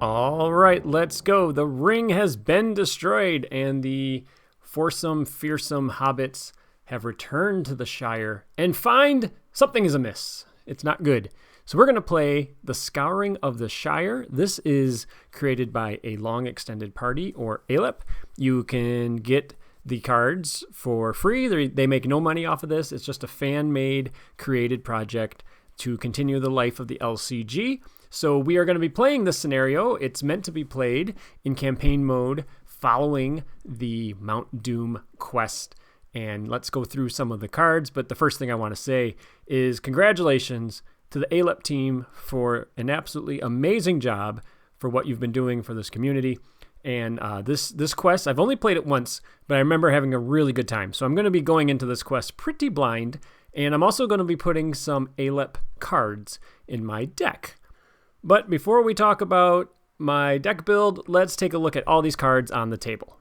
All right, let's go. The ring has been destroyed, and the fearsome hobbits have returned to the Shire and find something is amiss. It's not good. So we're going to play the Scouring of the Shire. This is created by a long extended party, or ALEP. You can get the cards for free. They make no money off of this. It's just a fan-made, created project to continue the life of the LCG. So we are going to be playing this scenario. It's meant to be played in campaign mode following the Mount Doom quest. And let's go through some of the cards. But the first thing I want to say is congratulations to the ALEP team for an absolutely amazing job for what you've been doing for this community. And this quest, I've only played it once, but I remember having a really good time. So I'm going to be going into this quest pretty blind. And I'm also going to be putting some ALEP cards in my deck. But before we talk about my deck build, let's take a look at all these cards on the table.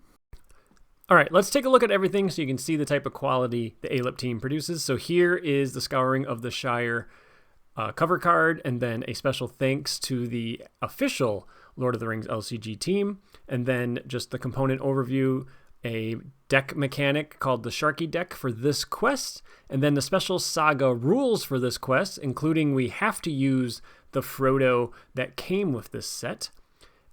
All right, let's take a look at everything so you can see the type of quality the ALEP team produces. So here is the Scouring of the Shire cover card, and then a special thanks to the official Lord of the Rings LCG team, and then just the component overview, a deck mechanic called the Sharky deck for this quest, and then the special saga rules for this quest, including we have to use the Frodo that came with this set,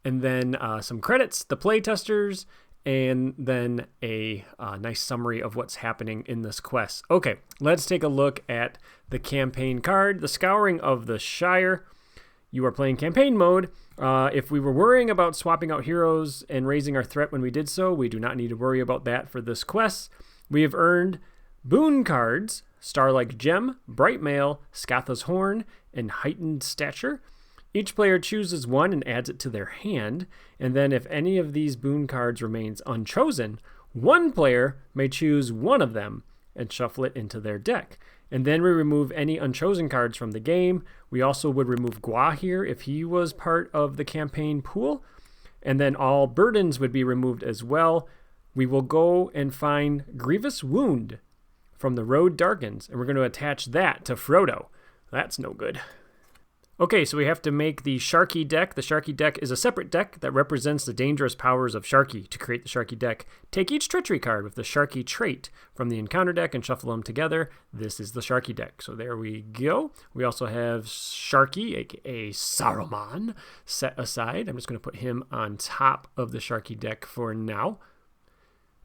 and then some credits, the playtesters, and then a nice summary of what's happening in this quest. Okay, let's take a look at the campaign card, the Scouring of the Shire. You are playing campaign mode. If we were worrying about swapping out heroes and raising our threat when we did so, we do not need to worry about that for this quest. We have earned boon cards, Starlike Gem, Bright Mail, Scatha's Horn, and Heightened Stature. Each player chooses one and adds it to their hand, and then if any of these boon cards remains unchosen, one player may choose one of them and shuffle it into their deck. And then we remove any unchosen cards from the game. We also would remove Gua here if he was part of the campaign pool. And then all burdens would be removed as well. We will go and find Grievous Wound from the Road Darkens, and we're going to attach that to Frodo. That's no good. Okay, so we have to make the Sharky deck. The Sharky deck is a separate deck that represents the dangerous powers of Sharky. To create the Sharky deck, take each treachery card with the Sharky trait from the encounter deck and shuffle them together. This is the Sharky deck. So there we go. We also have Sharky, aka Saruman, set aside. I'm just going to put him on top of the Sharky deck for now.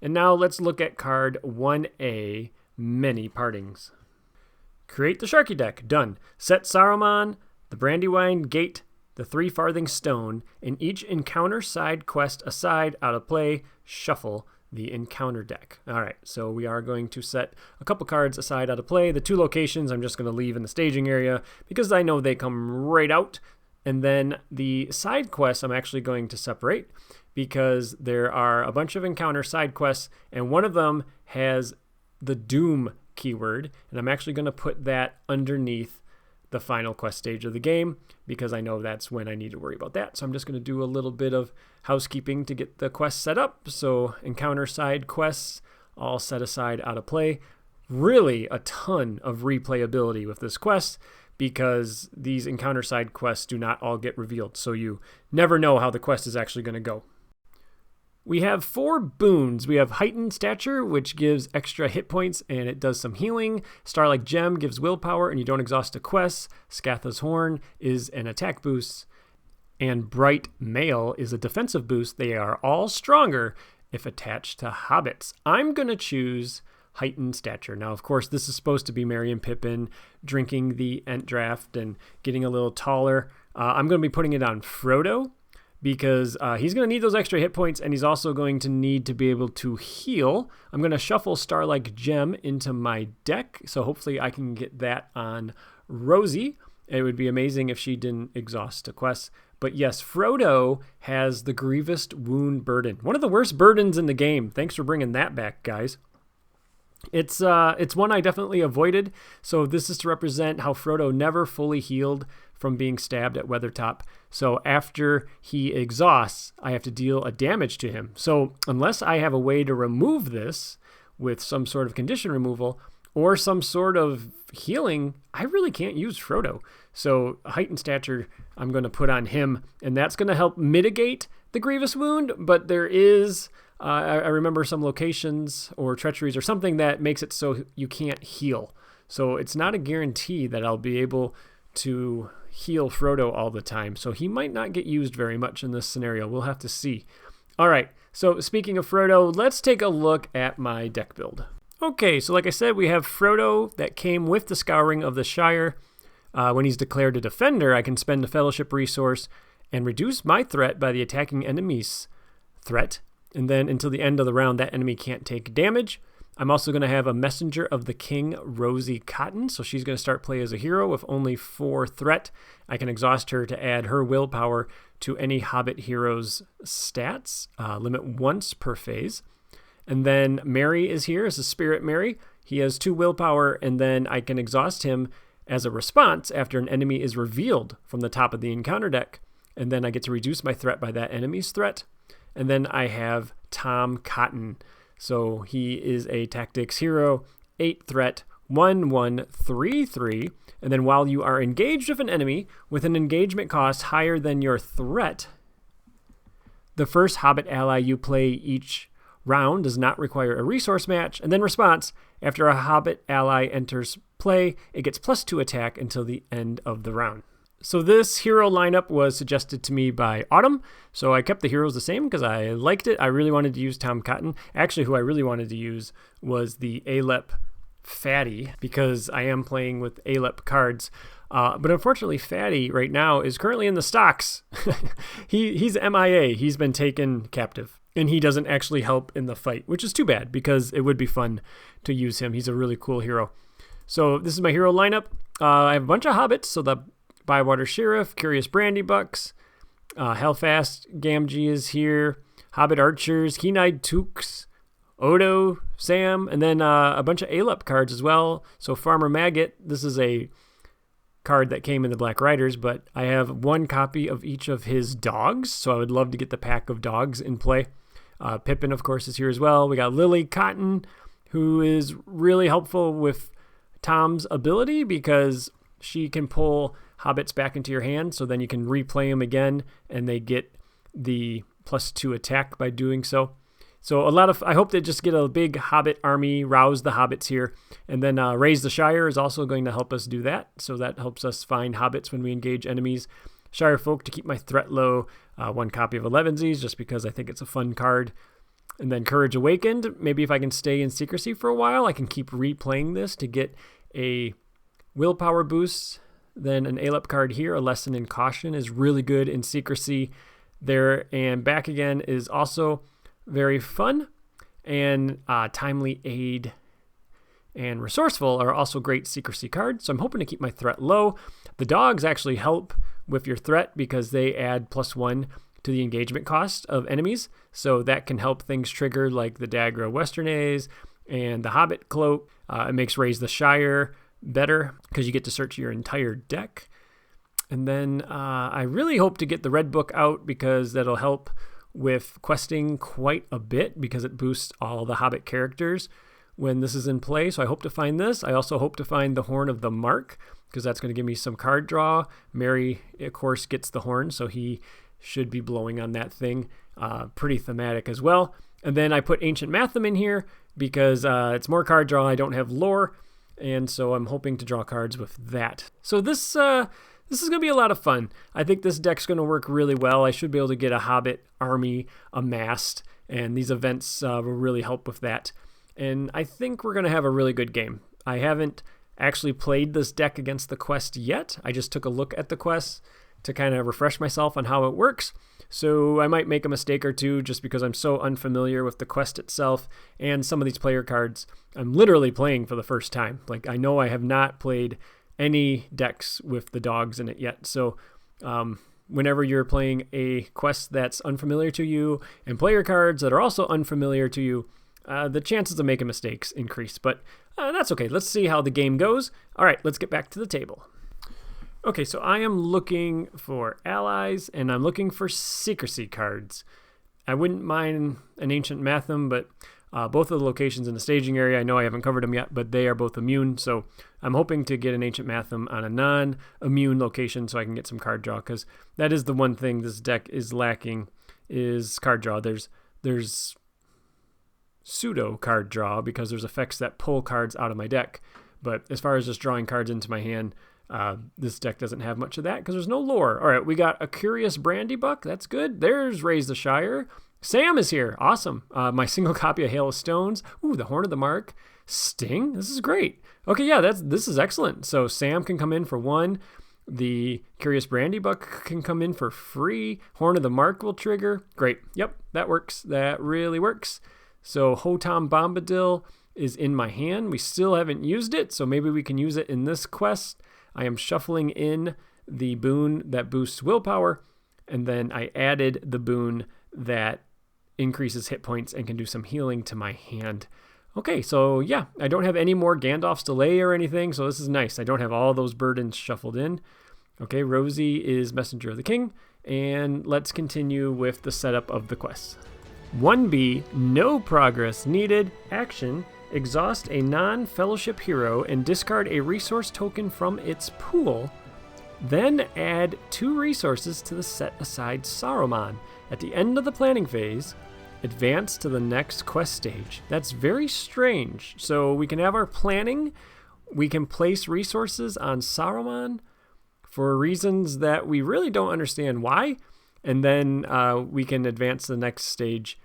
And now let's look at card 1A, Many Partings. Create the Sharky deck. Done. Set Saruman, the Brandywine Gate, the 3 Farthing Stone, in each encounter side quest aside, out of play, shuffle the encounter deck. All right, so we are going to set a couple cards aside out of play. The 2 locations I'm just going to leave in the staging area because I know they come right out. And then the side quests I'm actually going to separate because there are a bunch of encounter side quests, and one of them has the Doom keyword, and I'm actually going to put that underneath the final quest stage of the game because I know that's when I need to worry about that. So I'm just going to do a little bit of housekeeping to get the quest set up. So encounter side quests all set aside out of play. Really a ton of replayability with this quest because these encounter side quests do not all get revealed. So you never know how the quest is actually going to go. We have 4 boons. We have Heightened Stature, which gives extra hit points and it does some healing. Starlike Gem gives willpower and you don't exhaust a quest. Scatha's Horn is an attack boost. And Bright Mail is a defensive boost. They are all stronger if attached to hobbits. I'm going to choose Heightened Stature. Now, of course, this is supposed to be Merry and Pippin drinking the Ent draft and getting a little taller. I'm going to be putting it on Frodo, because he's going to need those extra hit points, and he's also going to need to be able to heal. I'm going to shuffle Starlike Gem into my deck, so hopefully I can get that on Rosie. It would be amazing if she didn't exhaust a quest. But yes, Frodo has the Grievous Wound burden. One of the worst burdens in the game. Thanks for bringing that back, guys. It's one I definitely avoided, so this is to represent how Frodo never fully healed from being stabbed at Weathertop. So after he exhausts, I have to deal a damage to him. So unless I have a way to remove this with some sort of condition removal, or some sort of healing, I really can't use Frodo. So height and stature, I'm going to put on him, and that's going to help mitigate the grievous wound. But there is, I remember some locations or treacheries or something that makes it so you can't heal. So it's not a guarantee that I'll be able to heal Frodo all the time. So he might not get used very much in this scenario. We'll have to see. All right, so speaking of Frodo, let's take a look at my deck build. Okay, so like I said, we have Frodo that came with the Scouring of the Shire. When he's declared a defender, I can spend a fellowship resource and reduce my threat by the attacking enemy's threat. And then until the end of the round, that enemy can't take damage. I'm also going to have a Messenger of the King, Rosie Cotton. So she's going to start play as a hero with only 4 threat. I can exhaust her to add her willpower to any Hobbit hero's stats, limit once per phase. And then Merry is here as a Spirit Merry. He has 2 willpower, and then I can exhaust him as a response after an enemy is revealed from the top of the encounter deck. And then I get to reduce my threat by that enemy's threat. And then I have Tom Cotton. So he is a tactics hero, 8 threat, 1/1/3/3. And then while you are engaged with an enemy with an engagement cost higher than your threat, the first Hobbit ally you play each round does not require a resource match. And then response, after a Hobbit ally enters play, it gets +2 attack until the end of the round. So this hero lineup was suggested to me by Autumn, so I kept the heroes the same because I liked it. I really wanted to use Tom Cotton. Actually, who I really wanted to use was the Alep Fatty, because I am playing with Alep cards. But unfortunately, Fatty right now is currently in the stocks. He's MIA. He's been taken captive, and he doesn't actually help in the fight, which is too bad because it would be fun to use him. He's a really cool hero. So this is my hero lineup. I have a bunch of hobbits, so the Bywater Sheriff, Curious Brandybucks, Hellfast Gamgee is here, Hobbit Archers, Keen-Eyed Tooks, Odo, Sam, and then a bunch of Alep cards as well. So Farmer Maggot, this is a card that came in the Black Riders, but I have 1 copy of each of his dogs, so I would love to get the pack of dogs in play. Pippin, of course, is here as well. We got Lily Cotton, who is really helpful with Tom's ability because she can pull hobbits back into your hand, so then you can replay them again, and they get the +2 attack by doing so. So I hope they just get a big hobbit army, rouse the hobbits here, and then Raise the Shire is also going to help us do that. So that helps us find hobbits when we engage enemies. Shire Folk to keep my threat low, 1 copy of Elevensies, just because I think it's a fun card. And then Courage Awakened, maybe if I can stay in secrecy for a while, I can keep replaying this to get a willpower boost. Then an Alep card here, a Lesson in Caution, is really good in secrecy there. And Back Again is also very fun. And Timely Aid and Resourceful are also great secrecy cards. So I'm hoping to keep my threat low. The dogs actually help with your threat because they add +1 to the engagement cost of enemies. So that can help things trigger like the Dagger of Westernays and the Hobbit Cloak. It makes Raise the Shire better because you get to search your entire deck. And then I really hope to get the Red Book out because that'll help with questing quite a bit because it boosts all the Hobbit characters when this is in play. So I hope to find this. I also hope to find the Horn of the Mark because that's going to give me some card draw. Merry, of course, gets the horn, so he should be blowing on that thing. Pretty thematic as well. And then I put Ancient Matham in here because it's more card draw. I don't have lore, and so I'm hoping to draw cards with that. So this is going to be a lot of fun. I think this deck's going to work really well. I should be able to get a Hobbit army amassed, and these events will really help with that. And I think we're going to have a really good game. I haven't actually played this deck against the quest yet. I just took a look at the quest to kind of refresh myself on how it works. So I might make a mistake or two just because I'm so unfamiliar with the quest itself and some of these player cards. I'm literally playing for the first time. Like, I know I have not played any decks with the dogs in it yet. So whenever you're playing a quest that's unfamiliar to you and player cards that are also unfamiliar to you, the chances of making mistakes increase. But that's okay. Let's see how the game goes. All right, let's get back to the table. Okay, so I am looking for allies, and I'm looking for secrecy cards. I wouldn't mind an Ancient Matham, but Both of the locations in the staging area, I know I haven't covered them yet, but they are both immune. So I'm hoping to get an Ancient Mathem on a non-immune location so I can get some card draw, because that is the one thing this deck is lacking, is card draw. There's pseudo card draw because there's effects that pull cards out of my deck. But as far as just drawing cards into my hand, this deck doesn't have much of that because there's no lore. All right, we got a Curious Brandybuck. That's good. There's Raise the Shire. Sam is here. Awesome. My single copy of Hail of Stones. Ooh, the Horn of the Mark. Sting. This is great. Okay, yeah, this is excellent. So Sam can come in for 1. The Curious Brandybuck can come in for free. Horn of the Mark will trigger. Great. Yep, that works. That really works. So Hotam Bombadil is in my hand. We still haven't used it, so maybe we can use it in this quest. I am shuffling in the boon that boosts willpower, and then I added the boon that increases hit points and can do some healing to my hand. Okay, so yeah, I don't have any more Gandalf's Delay or anything, so this is nice. I don't have all those burdens shuffled in. Okay, Rosie is Messenger of the King, and let's continue with the setup of the quest. 1B, no progress needed. Action, exhaust a non-fellowship hero and discard a resource token from its pool. Then add 2 resources to the set-aside Saruman. At the end of the planning phase, advance to the next quest stage. That's very strange. So we can have our planning. We can place resources on Saruman for reasons that we really don't understand why. And then we can advance to the next stage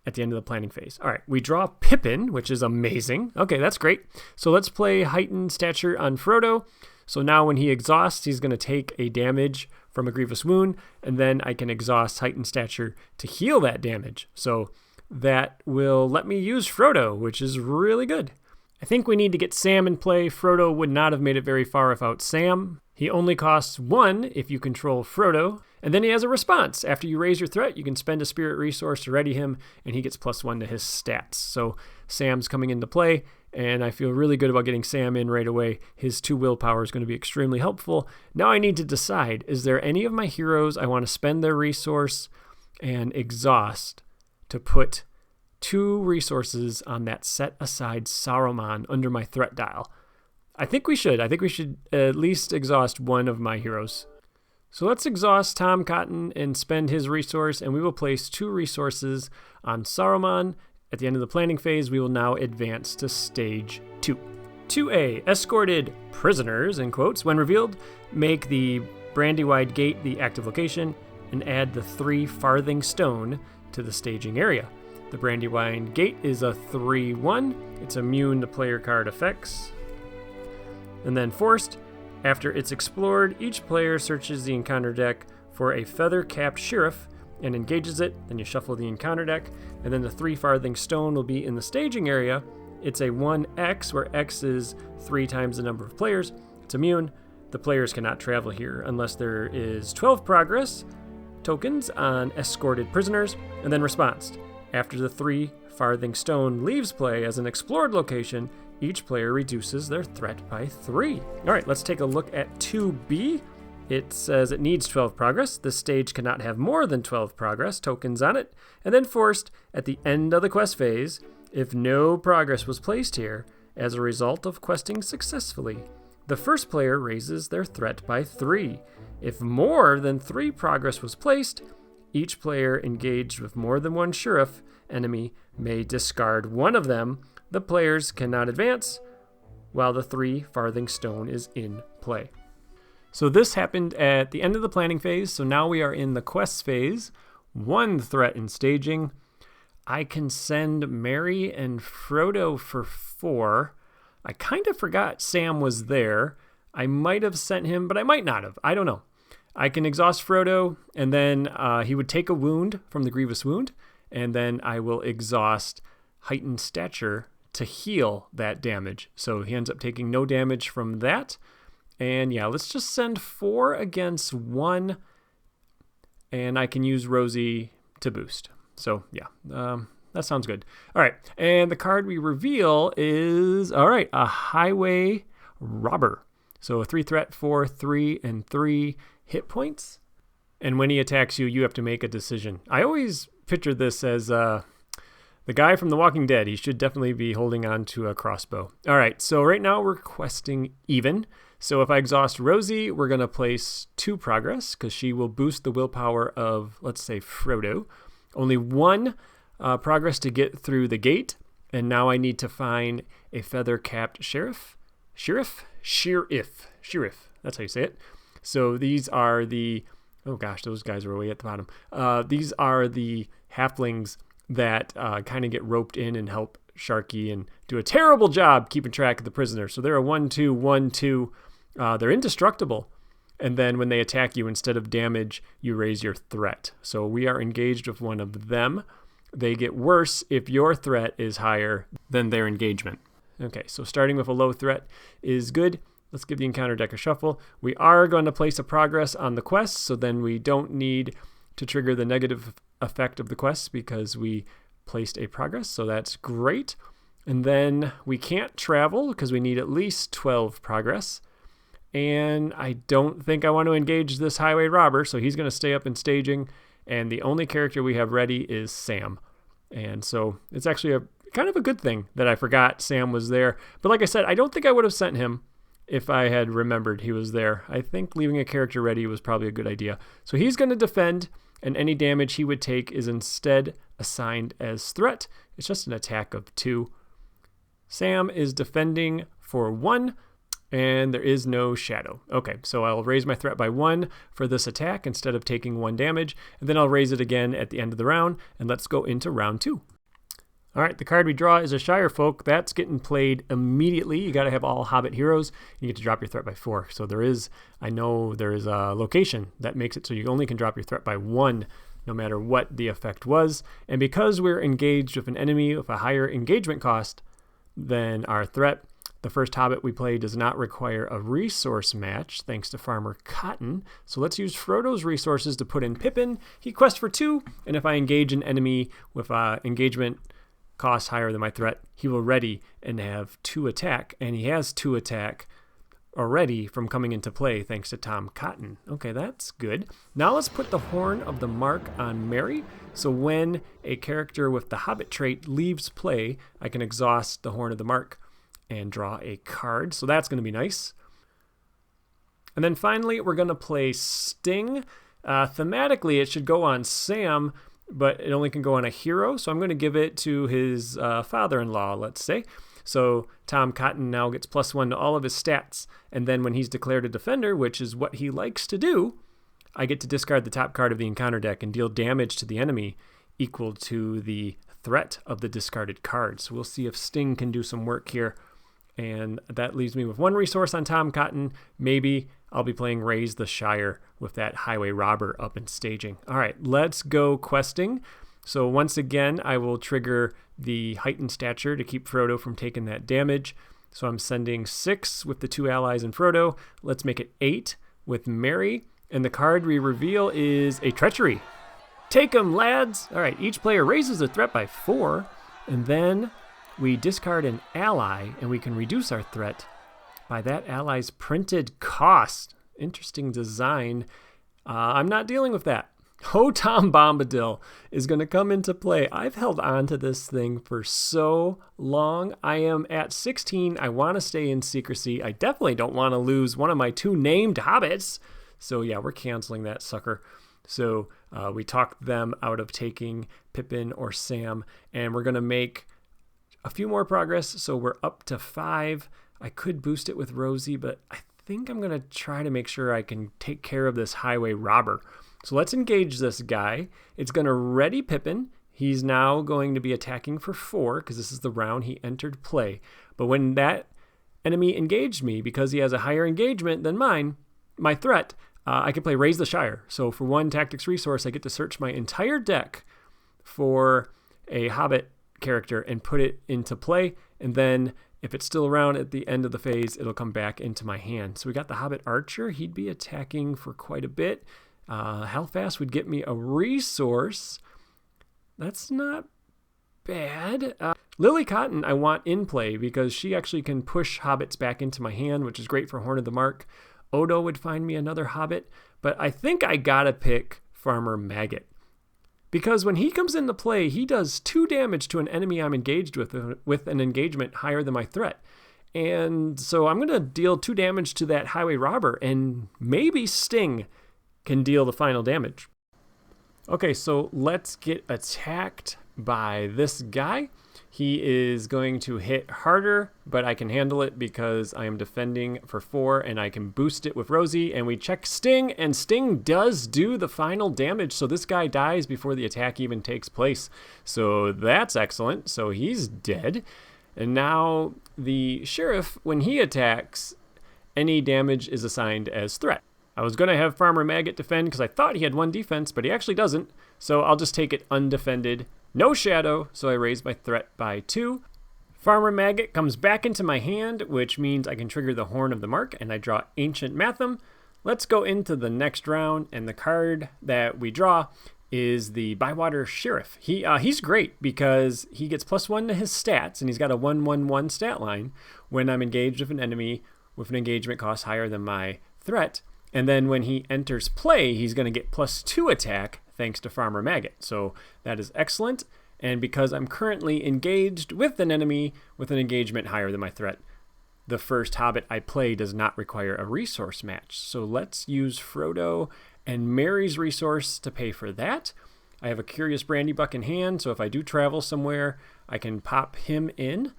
at the end of the planning phase. All right, we draw Pippin, which is amazing. Okay, that's great. So let's play Heightened Stature on Frodo. So now when he exhausts, he's going to take a damage from a Grievous Wound, and then I can exhaust Heightened Stature to heal that damage. So that will let me use Frodo, which is really good. I think we need to get Sam in play. Frodo would not have made it very far without Sam. He only costs 1 if you control Frodo. And then he has a response. After you raise your threat, you can spend a spirit resource to ready him, and he gets +1 to his stats. So Sam's coming into play, and I feel really good about getting Sam in right away. His 2 willpower is going to be extremely helpful. Now I need to decide, is there any of my heroes I want to spend their resource and exhaust to put 2 resources on that set-aside Saruman under my threat dial? I think we should. I think we should at least exhaust 1 of my heroes. So let's exhaust Tom Cotton and spend his resource, and we will place 2 resources on Saruman. At the end of the planning phase, we will now advance to stage 2. 2A, escorted prisoners, in quotes. When revealed, make the Brandywide Gate the active location and add the 3 farthing stone to the staging area. The Brandywine Gate is a 3/1. It's immune to player card effects. And then forced. After it's explored, each player searches the encounter deck for a feather-capped sheriff and engages it. Then you shuffle the encounter deck, and then the 3 farthing stone will be in the staging area. It's a 1x, where x is 3 times the number of players. It's immune. The players cannot travel here unless there is 12 progress tokens on escorted prisoners. And then response. After the 3 farthing stone leaves play as an explored location, each player reduces their threat by 3. All right, let's take a look at 2B. It says it needs 12 progress. This stage cannot have more than 12 progress tokens on it. And then forced, at the end of the quest phase, if no progress was placed here as a result of questing successfully, the first player raises their threat by 3. If more than 3 progress was placed, each player engaged with more than 1 sheriff enemy may discard 1 of them. The players cannot advance while the 3 farthing stone is in play. So this happened at the end of the planning phase. So now we are in the quest phase. 1 threat in staging. I can send Merry and Frodo for 4. I kind of forgot Sam was there. I might have sent him, but I might not have. I don't know. I can exhaust Frodo, and then he would take a wound from the Grievous Wound, and then I will exhaust Heightened Stature to heal that damage. So he ends up taking no damage from that. And yeah, let's just send 4 against 1, and I can use Rosie to boost. So yeah, that sounds good. All right, and the card we reveal is, all right, a Highway Robber. So a 3 threat for 3 and 3 hit points. And when he attacks you, you have to make a decision. I always picture this as The guy from The Walking Dead, he should definitely be holding on to a crossbow. All right, so right now we're questing even. So if I exhaust Rosie, we're going to place 2 progress because she will boost the willpower of, let's say, Frodo. Only 1 progress to get through the gate. And now I need to find a feather-capped sheriff. Sheriff. That's how you say it. So these are the... Oh gosh, those guys are way at the bottom. These are the halflings that kind of get roped in and help Sharky and do a terrible job keeping track of the prisoner. So they're a 1-2, 1-2. They're indestructible. And then when they attack you, instead of damage, you raise your threat. So we are engaged with one of them. They get worse if your threat is higher than their engagement. Okay, so starting with a low threat is good. Let's give the encounter deck a shuffle. We are going to place a progress on the quest, so then we don't need to trigger the negative effect of the quest because we placed a progress, so that's great. And then we can't travel because we need at least 12 progress. And I don't think I want to engage this highway robber, so he's going to stay up in staging. And the only character we have ready is Sam. And so it's actually a kind of a good thing that I forgot Sam was there. But like I said, I don't think I would have sent him if I had remembered he was there. I think leaving a character ready was probably a good idea. So he's going to defend, and any damage he would take is instead assigned as threat. It's just an attack of 2. Sam is defending for 1. And there is no shadow. Okay, so I'll raise my threat by 1 for this attack instead of taking 1 damage. And then I'll raise it again at the end of the round. And let's go into round 2. All right, the card we draw is a Shire Folk. That's getting played immediately. You got to have all Hobbit heroes. You get to drop your threat by 4. So I know there is a location that makes it so you only can drop your threat by 1 no matter what the effect was. And because we're engaged with an enemy with a higher engagement cost than our threat, the first Hobbit we play does not require a resource match, thanks to Farmer Cotton. So let's use Frodo's resources to put in Pippin. He quests for 2, and if I engage an enemy with engagement cost higher than my threat, he will ready and have 2 attack, and he has 2 attack already from coming into play thanks to Tom Cotton. Okay, that's good. Now let's put the Horn of the Mark on Merry. So when a character with the Hobbit trait leaves play, I can exhaust the Horn of the Mark and draw a card. So that's going to be nice. And then finally, we're going to play Sting. Thematically, it should go on Sam, but it only can go on a hero. So I'm going to give it to his father-in-law, let's say. So Tom Cotton now gets +1 to all of his stats. And then when he's declared a defender, which is what he likes to do, I get to discard the top card of the encounter deck and deal damage to the enemy equal to the threat of the discarded card. So we'll see if Sting can do some work here. And that leaves me with 1 resource on Tom Cotton. Maybe I'll be playing Raise the Shire with that highway robber up in staging. All right, let's go questing. So once again, I will trigger the heightened stature to keep Frodo from taking that damage. So I'm sending 6 with the 2 allies and Frodo. Let's make it 8 with Merry. And the card we reveal is a Treachery. Take 'em, lads! All right, each player raises their threat by 4. And then we discard an ally, and we can reduce our threat by that ally's printed cost. Interesting design. I'm not dealing with that. Tom Bombadil is going to come into play. I've held on to this thing for so long. I am at 16. I want to stay in secrecy. I definitely don't want to lose one of my 2 named hobbits. So yeah, we're canceling that sucker. So we talked them out of taking Pippin or Sam, and we're going to make a few more progress, so we're up to 5. I could boost it with Rosie, but I think I'm going to try to make sure I can take care of this highway robber. So let's engage this guy. It's going to ready Pippin. He's now going to be attacking for 4 because this is the round he entered play. But when that enemy engaged me, because he has a higher engagement than mine, my threat, I can play Raise the Shire. So for 1 tactics resource, I get to search my entire deck for a Hobbit character and put it into play, and then if it's still around at the end of the phase, it'll come back into my hand. So we got the Hobbit Archer. He'd be attacking for quite a bit. Hellfast would get me a resource. That's not bad. Lily Cotton I want in play because she actually can push hobbits back into my hand, which is great for Horn of the Mark. Odo would find me another hobbit, but I think I gotta pick Farmer Maggot because when he comes into play, he does 2 damage to an enemy I'm engaged with an engagement higher than my threat. And so I'm going to deal 2 damage to that highway robber, and maybe Sting can deal the final damage. Okay, so let's get attacked by this guy. He is going to hit harder, but I can handle it because I am defending for 4 and I can boost it with Rosie. And we check Sting, and Sting does do the final damage. So this guy dies before the attack even takes place. So that's excellent. So he's dead. And now the sheriff, when he attacks, any damage is assigned as threat. I was going to have Farmer Maggot defend because I thought he had 1 defense, but he actually doesn't. So I'll just take it undefended. No shadow, so I raise my threat by 2. Farmer Maggot comes back into my hand, which means I can trigger the Horn of the Mark, and I draw Ancient Matham. Let's go into the next round, and the card that we draw is the Bywater Sheriff. He's great because he gets +1 to his stats, and he's got a 1/1/1 stat line when I'm engaged with an enemy with an engagement cost higher than my threat. And then when he enters play, he's going to get +2 attack thanks to Farmer Maggot. So that is excellent. And because I'm currently engaged with an enemy with an engagement higher than my threat, the first Hobbit I play does not require a resource match. So let's use Frodo and Merry's resource to pay for that. I have a Curious Brandybuck in hand, so if I do travel somewhere, I can pop him in.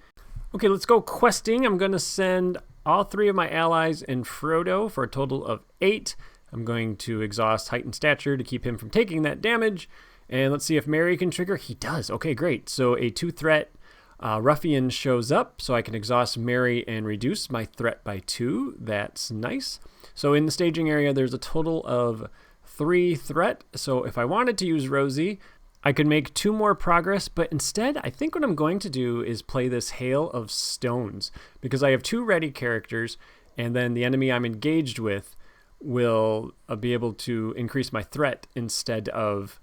Okay, let's go questing. I'm going to send all 3 of my allies and Frodo for a total of 8. I'm going to exhaust Height and Stature to keep him from taking that damage. And let's see if Merry can trigger. He does. Okay, great. So a 2-threat Ruffian shows up, so I can exhaust Merry and reduce my threat by 2. That's nice. So in the staging area, there's a total of 3 threat. So if I wanted to use Rosie, I could make 2 more progress, but instead, I think what I'm going to do is play this Hail of Stones, because I have 2 ready characters, and then the enemy I'm engaged with will be able to increase my threat instead of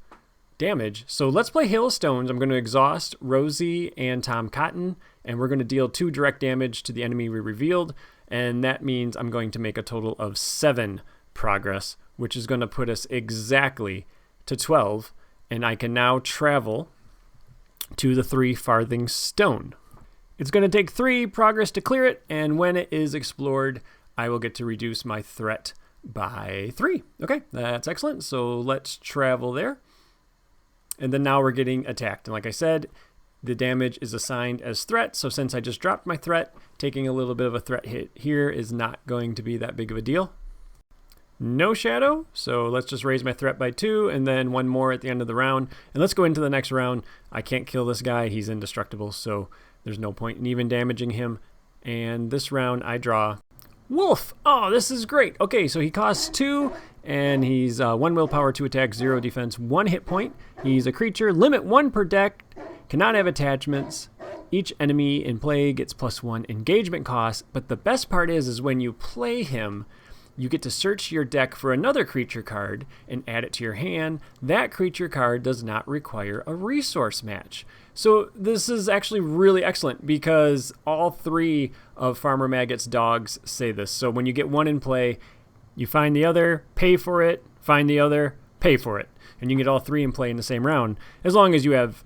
damage. So let's play Hail of Stones. I'm going to exhaust Rosie and Tom Cotton, and we're going to deal 2 direct damage to the enemy we revealed, and that means I'm going to make a total of 7 progress, which is going to put us exactly to 12, and I can now travel to the 3 farthing stone. It's going to take 3 progress to clear it, and when it is explored, I will get to reduce my threat by 3. Okay, that's excellent. So let's travel there. And then now we're getting attacked. And like I said, the damage is assigned as threat. So since I just dropped my threat, taking a little bit of a threat hit here is not going to be that big of a deal. No shadow, so let's just raise my threat by 2, and then 1 more at the end of the round. And let's go into the next round. I can't kill this guy. He's indestructible, so there's no point in even damaging him. And this round, I draw Wolf. Oh, this is great. Okay, so he costs 2, and he's 1 willpower, 2 attack, 0 defense, 1 hit point. He's a creature, limit 1 per deck, cannot have attachments. Each enemy in play gets +1 engagement cost, but the best part is when you play him, you get to search your deck for another creature card and add it to your hand. That creature card does not require a resource match. So this is actually really excellent because all 3 of Farmer Maggot's dogs say this. So when you get 1 in play, you find the other, pay for it, find the other, pay for it. And you can get all 3 in play in the same round, as long as you have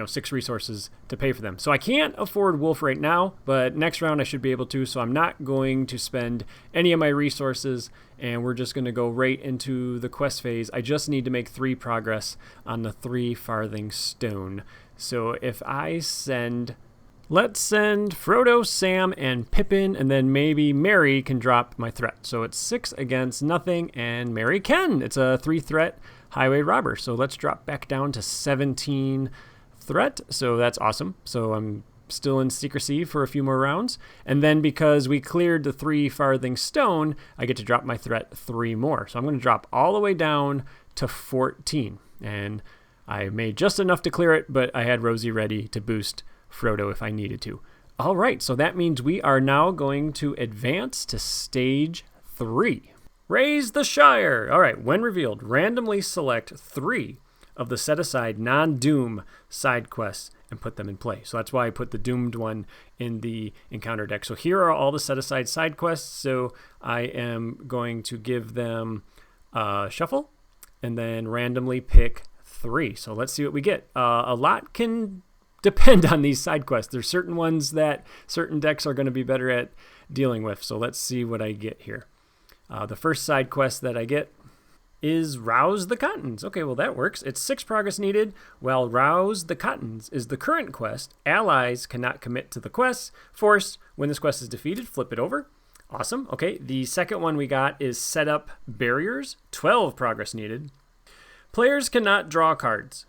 6 resources to pay for them. So I can't afford Wolf right now, but next round I should be able to, so I'm not going to spend any of my resources, and we're just going to go right into the quest phase. I just need to make 3 progress on the 3 farthing stone. So if I let's send Frodo, Sam, and Pippin, and then maybe Merry can drop my threat. So it's 6 against nothing, and Merry can. It's a 3-threat highway robber. So let's drop back down to 17 threat, so that's awesome. So I'm still in secrecy for a few more rounds, and then because we cleared the 3 farthing stone, I get to drop my threat 3 more. So I'm going to drop all the way down to 14, and I made just enough to clear it, but I had Rosie ready to boost Frodo if I needed to. All right, so that means we are now going to advance to stage 3. Raise the Shire. All right, when revealed, randomly select 3 of the set-aside non-Doom side quests and put them in play. So that's why I put the doomed one in the encounter deck. So here are all the set-aside side quests. So I am going to give them a shuffle and then randomly pick 3. So let's see what we get. A lot can depend on these side quests. There's certain ones that certain decks are going to be better at dealing with. So let's see what I get here. The first side quest that I get is Rouse the Cottons. Okay, well that works. It's 6 progress needed. Well, Rouse the Cottons is the current quest. Allies cannot commit to the quest. Forced, when this quest is defeated, flip it over. Awesome. Okay, the second one we got is Set Up Barriers. 12 progress needed. Players cannot draw cards.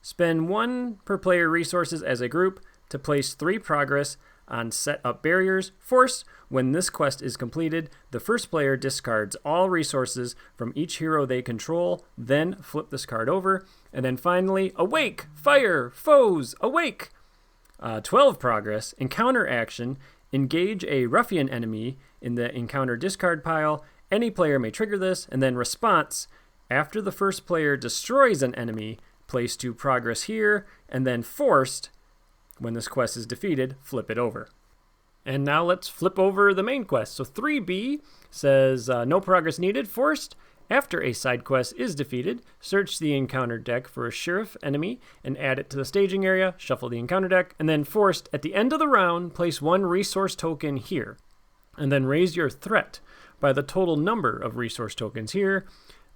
Spend 1 per player resources as a group to place 3 progress on Set Up Barriers. Force, when this quest is completed, the first player discards all resources from each hero they control, then flip this card over. And then finally, Awake! Fire! Foes! Awake! 12 progress. Encounter action. Engage a ruffian enemy in the encounter discard pile. Any player may trigger this. And then response. After the first player destroys an enemy, place 2 progress here. And then forced, when this quest is defeated, flip it over. And now let's flip over the main quest. So 3B says no progress needed. Forced, after a side quest is defeated, search the encounter deck for a sheriff enemy and add it to the staging area. Shuffle the encounter deck. And then forced, at the end of the round, place 1 resource token here. And then raise your threat by the total number of resource tokens here.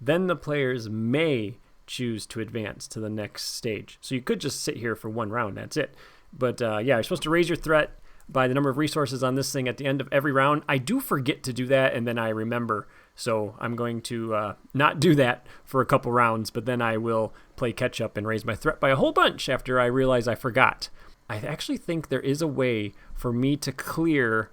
Then the players may choose to advance to the next stage. So you could just sit here for 1 round. That's it. But yeah, you're supposed to raise your threat by the number of resources on this thing at the end of every round. I do forget to do that, and then I remember. So I'm going to not do that for a couple rounds, but then I will play catch up and raise my threat by a whole bunch after I realize I forgot. I actually think there is a way for me to clear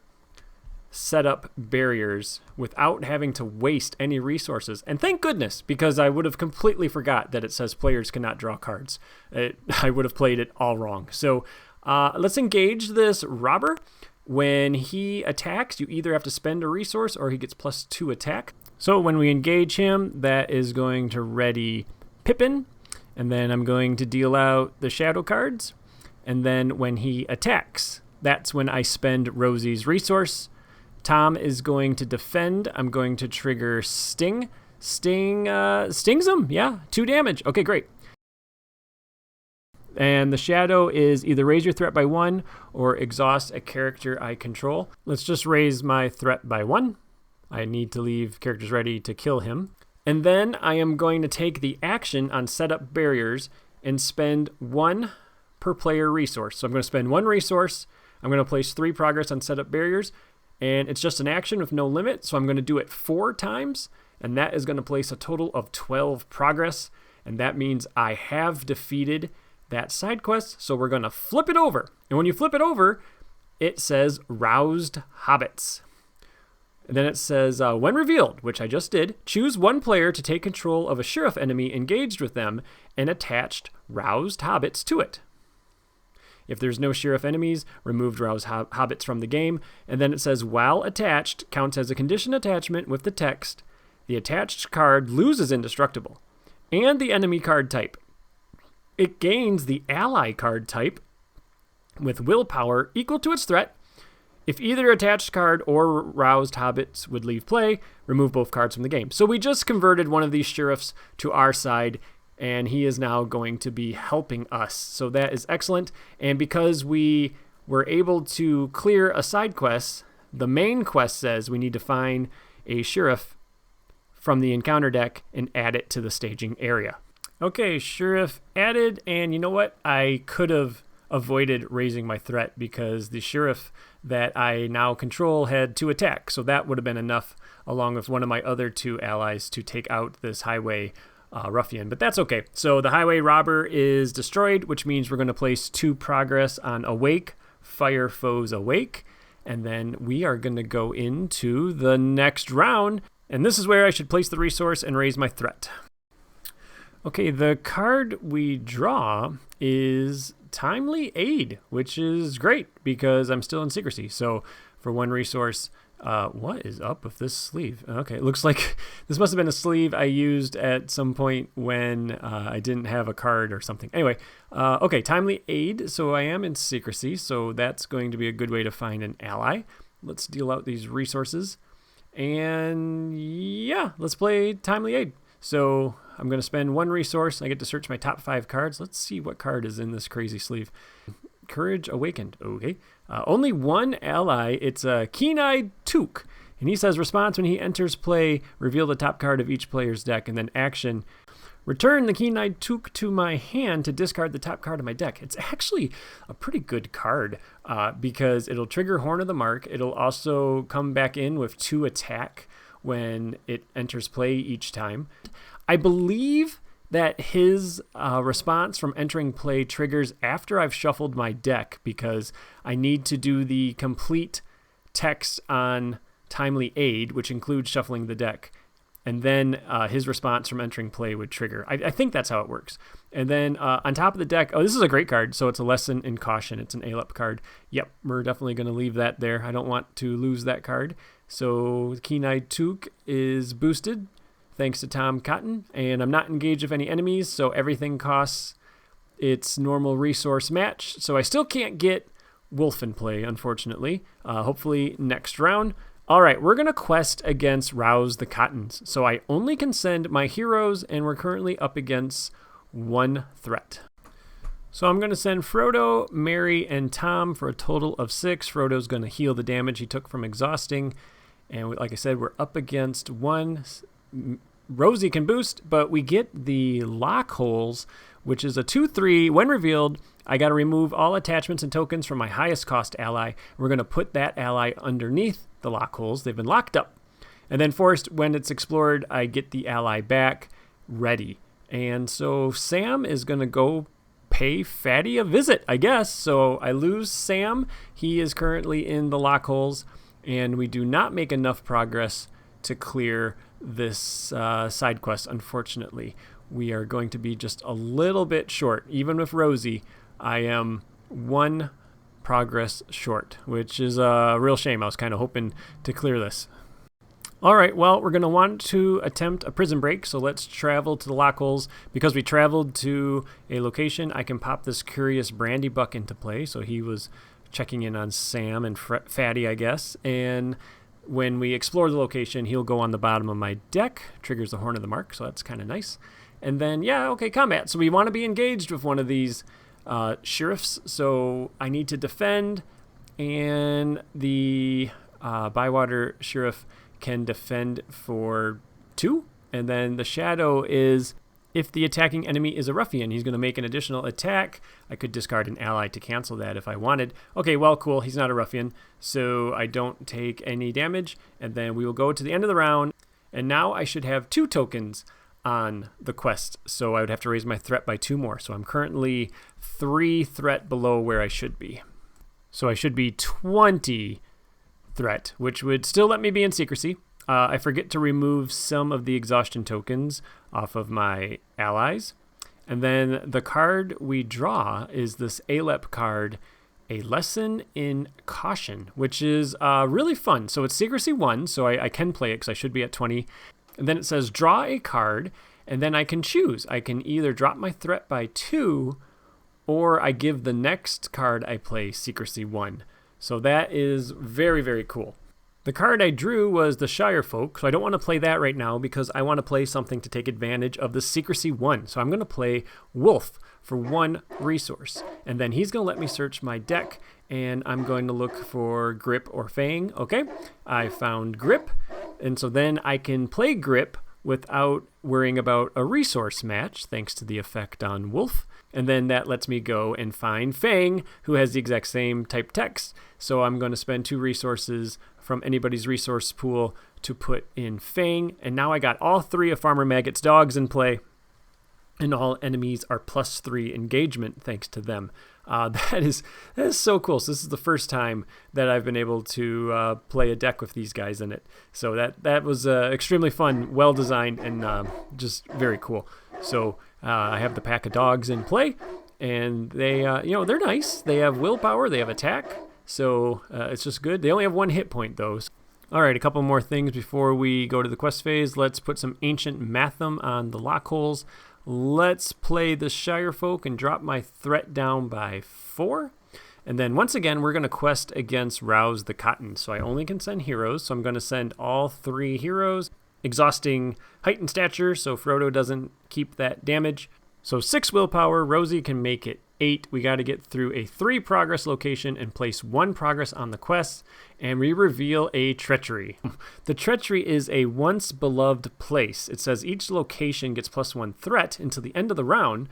Set Up Barriers without having to waste any resources. And thank goodness, because I would have completely forgot that it says players cannot draw cards. I would have played it all wrong. So let's engage this robber. When he attacks, you either have to spend a resource or he gets +2 attack. So when we engage him, that is going to ready Pippin. And then I'm going to deal out the shadow cards. And then when he attacks, that's when I spend Rosie's resource. Tom is going to defend. I'm going to trigger Sting. Sting stings him. Yeah, 2 damage. Okay, great. And the shadow is either raise your threat by 1 or exhaust a character I control. Let's just raise my threat by 1. I need to leave characters ready to kill him. And then I am going to take the action on Set Up Barriers and spend 1 per player resource. So I'm going to spend 1 resource. I'm going to place 3 progress on Set Up Barriers. And it's just an action with no limit. So I'm going to do it 4 times. And that is going to place a total of 12 progress. And that means I have defeated that side quest, so we're going to flip it over. And when you flip it over, it says Roused Hobbits. And then it says, when revealed, which I just did, choose 1 player to take control of a sheriff enemy engaged with them and attached Roused Hobbits to it. If there's no sheriff enemies, remove Roused Hobbits from the game. And then it says, while attached, counts as a condition attachment with the text, the attached card loses indestructible and the enemy card type. It gains the ally card type with willpower equal to its threat. If either attached card or roused hobbits would leave play, remove both cards from the game. So we just converted one of these sheriffs to our side, and he is now going to be helping us. So that is excellent. And because we were able to clear a side quest, the main quest says we need to find a sheriff from the encounter deck and add it to the staging area. Okay, sheriff added, and you know what? I could have avoided raising my threat because the sheriff that I now control had 2 attacks, so that would have been enough along with one of my other 2 allies to take out this highway ruffian, but that's okay. So the highway robber is destroyed, which means we're going to place 2 progress on Awake, Fire Foes Awake, and then we are going to go into the next round, and this is where I should place the resource and raise my threat. Okay, the card we draw is Timely Aid, which is great because I'm still in secrecy. So for 1 resource, what is up with this sleeve? Okay, it looks like this must have been a sleeve I used at some point when I didn't have a card or something. Anyway, okay, Timely Aid. So I am in secrecy, so that's going to be a good way to find an ally. Let's deal out these resources. And yeah, let's play Timely Aid. So I'm going to spend 1 resource. I get to search my top 5 cards. Let's see what card is in this crazy sleeve. Courage Awakened. Okay. Only 1 ally. It's a Keen-Eyed Took. And he says, response when he enters play, reveal the top card of each player's deck. And then action, return the Keen-Eyed Took to my hand to discard the top card of my deck. It's actually a pretty good card because it'll trigger Horn of the Mark. It'll also come back in with 2 attack when it enters play each time. I believe that his response from entering play triggers after I've shuffled my deck because I need to do the complete text on Timely Aid, which includes shuffling the deck. And then his response from entering play would trigger. I think that's how it works. And then on top of the deck, this is a great card. So it's a Lesson in Caution. It's an ALEP card. Yep, we're definitely going to leave that there. I don't want to lose that card. So Keen-Eyed Took is boosted thanks to Tom Cotton. And I'm not engaged with any enemies, so everything costs its normal resource match. So I still can't get Wolf in play, unfortunately. Hopefully next round. All right, we're going to quest against Rouse the Cottons. So I only can send my heroes, and we're currently up against 1 threat. So I'm going to send Frodo, Mary, and Tom for a total of 6. Frodo's going to heal the damage he took from exhausting. And like I said, we're up against 1. Rosie can boost, but we get the Lock Holes, which is a 2/3. When revealed, I got to remove all attachments and tokens from my highest cost ally. We're going to put that ally underneath the Lock Holes. They've been locked up. And then forced, when it's explored, I get the ally back ready. And so Sam is going to go pay Fatty a visit, I guess. So I lose Sam. He is currently in the Lock Holes, and we do not make enough progress to clear this side quest, unfortunately. We are going to be just a little bit short. Even with Rosie, I am 1 progress short, which is a real shame. I was kind of hoping to clear this. All right, well, we're going to want to attempt a prison break, so let's travel to the Lock Holes. Because we traveled to a location, I can pop this Curious Brandy Buck into play. So he was checking in on Sam and Fatty, I guess. And when we explore the location, he'll go on the bottom of my deck, triggers the Horn of the Mark, so that's kind of nice. And then, yeah, okay, combat. So we want to be engaged with one of these sheriffs, so I need to defend, and the Bywater Sheriff can defend for 2. And then the Shadow is, if the attacking enemy is a ruffian, he's going to make an additional attack. I could discard an ally to cancel that if I wanted. Okay, well, cool, he's not a ruffian, so I don't take any damage. And then we will go to the end of the round, and now I should have 2 tokens on the quest, so I would have to raise my threat by 2 more. So I'm currently 3 threat below where I should be. So I should be 20 threat, which would still let me be in secrecy. I forget to remove some of the exhaustion tokens off of my allies. And then the card we draw is this ALEP card, A Lesson in Caution, which is really fun. So it's secrecy 1, so I can play it because I should be at 20. And then it says draw a card, and then I can choose. I can either drop my threat by 2, or I give the next card I play secrecy 1. So that is very, very cool. The card I drew was the Shire Folk, so I don't want to play that right now because I want to play something to take advantage of the secrecy 1. So I'm going to play Wolf for 1 resource. And then he's going to let me search my deck, and I'm going to look for Grip or Fang. Okay, I found Grip, and so then I can play Grip without worrying about a resource match, thanks to the effect on Wolf. And then that lets me go and find Fang, who has the exact same type text. So I'm going to spend 2 resources from anybody's resource pool to put in Fang. And now I got all 3 of Farmer Maggot's dogs in play. And all enemies are +3 engagement thanks to them. That is so cool. So this is the first time that I've been able to play a deck with these guys in it. So that was extremely fun, well designed, and just very cool. So I have the pack of dogs in play, and they they're nice. They have willpower, they have attack, so it's just good. They only have 1 hit point though. All right, a couple more things before we go to the quest phase. Let's put some Ancient Matham on the Lock Holes. Let's play the Shire Folk and drop my threat down by 4. And then once again, we're going to quest against Rouse the Cotton. So I only can send heroes. So I'm going to send all 3 heroes. exhausting height and stature, so Frodo doesn't keep that damage. So 6 willpower, Rosie can make it 8. We got to get through a 3 progress location and place 1 progress on the quest, and we reveal a treachery. The treachery is a once beloved place. It says each location gets +1 threat until the end of the round.